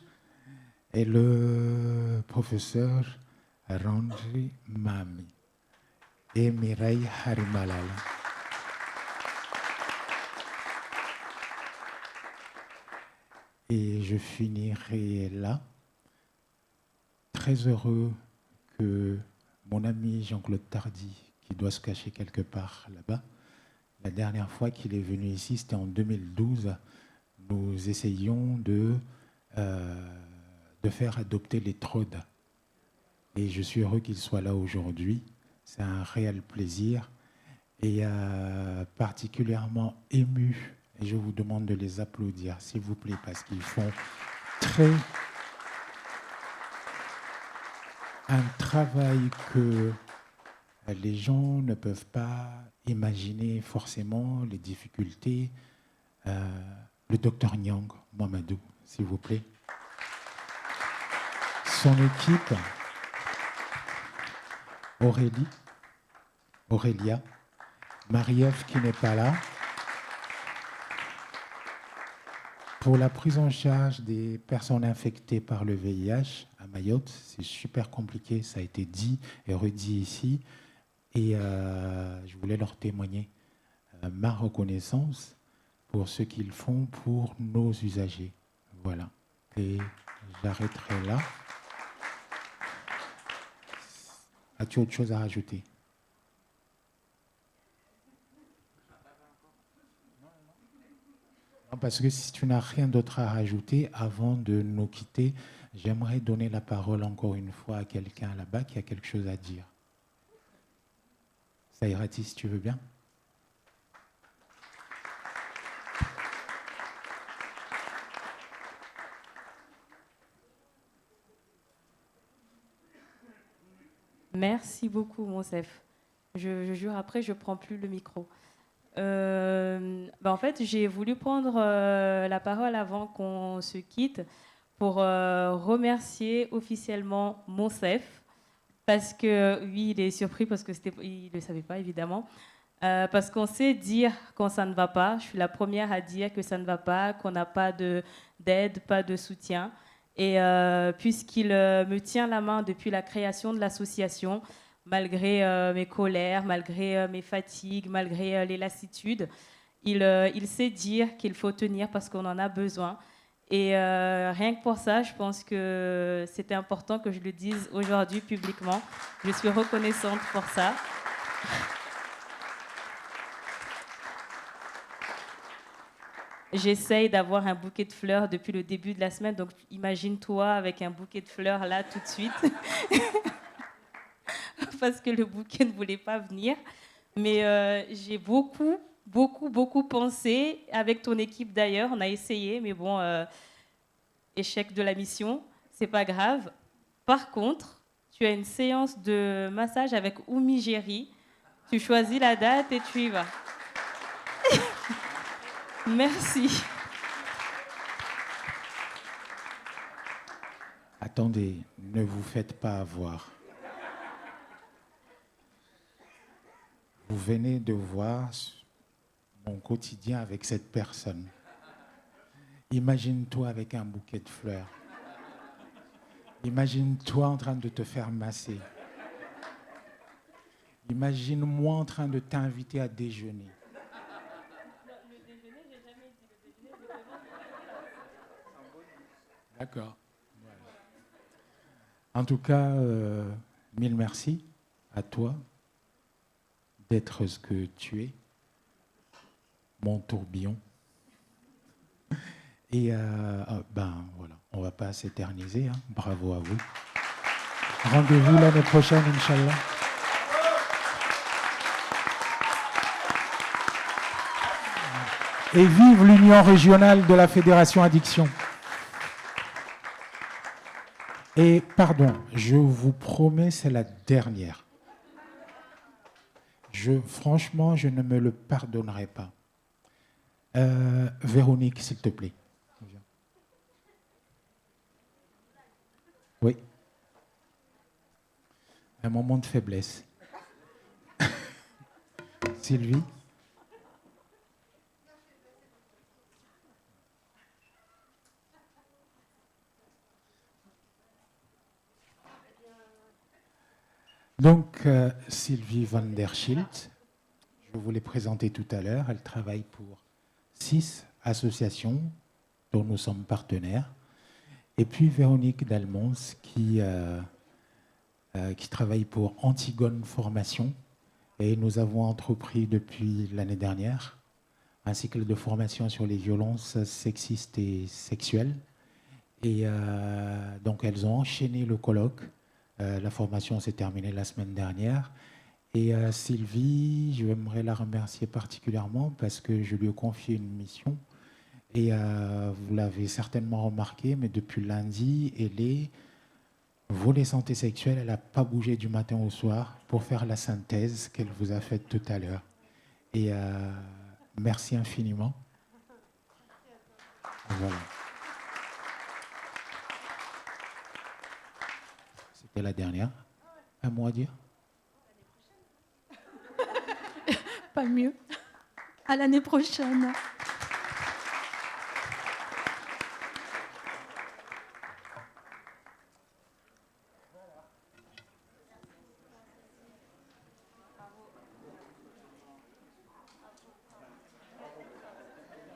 et le professeur Randri Mami et Mireille Harimalala. Et je finirai là. Très heureux que mon ami Jean-Claude Tardy, qui doit se cacher quelque part là-bas, la dernière fois qu'il est venu ici, c'était en 2012, nous essayions de faire adopter les trodes. Et je suis heureux qu'il soit là aujourd'hui. C'est un réel plaisir et particulièrement ému. Et je vous demande de les applaudir, s'il vous plaît, parce qu'ils font un travail que les gens ne peuvent pas imaginer forcément, les difficultés. Le docteur Nyang Mamadou, s'il vous plaît. Son équipe, Aurélia, Marie-Ève qui n'est pas là, pour la prise en charge des personnes infectées par le VIH à Mayotte. C'est super compliqué, ça a été dit et redit ici. Et je voulais leur témoigner ma reconnaissance pour ce qu'ils font pour nos usagers. Voilà. Et j'arrêterai là. As-tu autre chose à rajouter ? Non, parce que si tu n'as rien d'autre à rajouter, avant de nous quitter, j'aimerais donner la parole encore une fois à quelqu'un là-bas qui a quelque chose à dire. Ça ira-t-il si tu veux bien ? Merci beaucoup, Monsef. Je jure, après, je ne prends plus le micro. En fait, j'ai voulu prendre la parole avant qu'on se quitte pour remercier officiellement Monsef, parce que, oui, il est surpris, parce qu'il ne le savait pas, évidemment, parce qu'on sait dire quand ça ne va pas. Je suis la première à dire que ça ne va pas, qu'on n'a pas d'aide, pas de soutien. Et puisqu'il me tient la main depuis la création de l'association, malgré mes colères, malgré mes fatigues, malgré les lassitudes, il sait dire qu'il faut tenir parce qu'on en a besoin. Et rien que pour ça, je pense que c'était important que je le dise aujourd'hui publiquement. Je suis reconnaissante pour ça. J'essaye d'avoir un bouquet de fleurs depuis le début de la semaine, donc imagine-toi avec un bouquet de fleurs là tout de suite. Parce que le bouquet ne voulait pas venir. Mais j'ai beaucoup pensé, avec ton équipe d'ailleurs, on a essayé, mais bon, échec de la mission, c'est pas grave. Par contre, tu as une séance de massage avec Oumi Géry, tu choisis la date et tu y vas. Merci. Attendez, ne vous faites pas avoir. Vous venez de voir mon quotidien avec cette personne. Imagine-toi avec un bouquet de fleurs. Imagine-toi en train de te faire masser. Imagine-moi en train de t'inviter à déjeuner. D'accord. Voilà. En tout cas, mille merci à toi d'être ce que tu es, mon tourbillon. Et voilà, on ne va pas s'éterniser. Hein. Bravo à vous. Rendez-vous l'année prochaine, Inch'Allah. Et vive l'Union régionale de la Fédération Addiction. Et pardon, je vous promets, c'est la dernière. Franchement, je ne me le pardonnerai pas. Véronique, s'il te plaît. Oui. Un moment de faiblesse. Sylvie. Donc, Sylvie van der Schilt, je vous l'ai présentée tout à l'heure, elle travaille pour 6 associations dont nous sommes partenaires. Et puis Véronique Dalmons qui travaille pour Antigone Formation. Et nous avons entrepris depuis l'année dernière un cycle de formation sur les violences sexistes et sexuelles. Et donc elles ont enchaîné le colloque. La formation s'est terminée la semaine dernière. Et Sylvie, j'aimerais la remercier particulièrement parce que je lui ai confié une mission. Et vous l'avez certainement remarqué, mais depuis lundi, elle est volet santé sexuelle. Elle n'a pas bougé du matin au soir pour faire la synthèse qu'elle vous a faite tout à l'heure. Et merci infiniment. Voilà. C'était la dernière. Un mot à dire? Pas mieux. À l'année prochaine.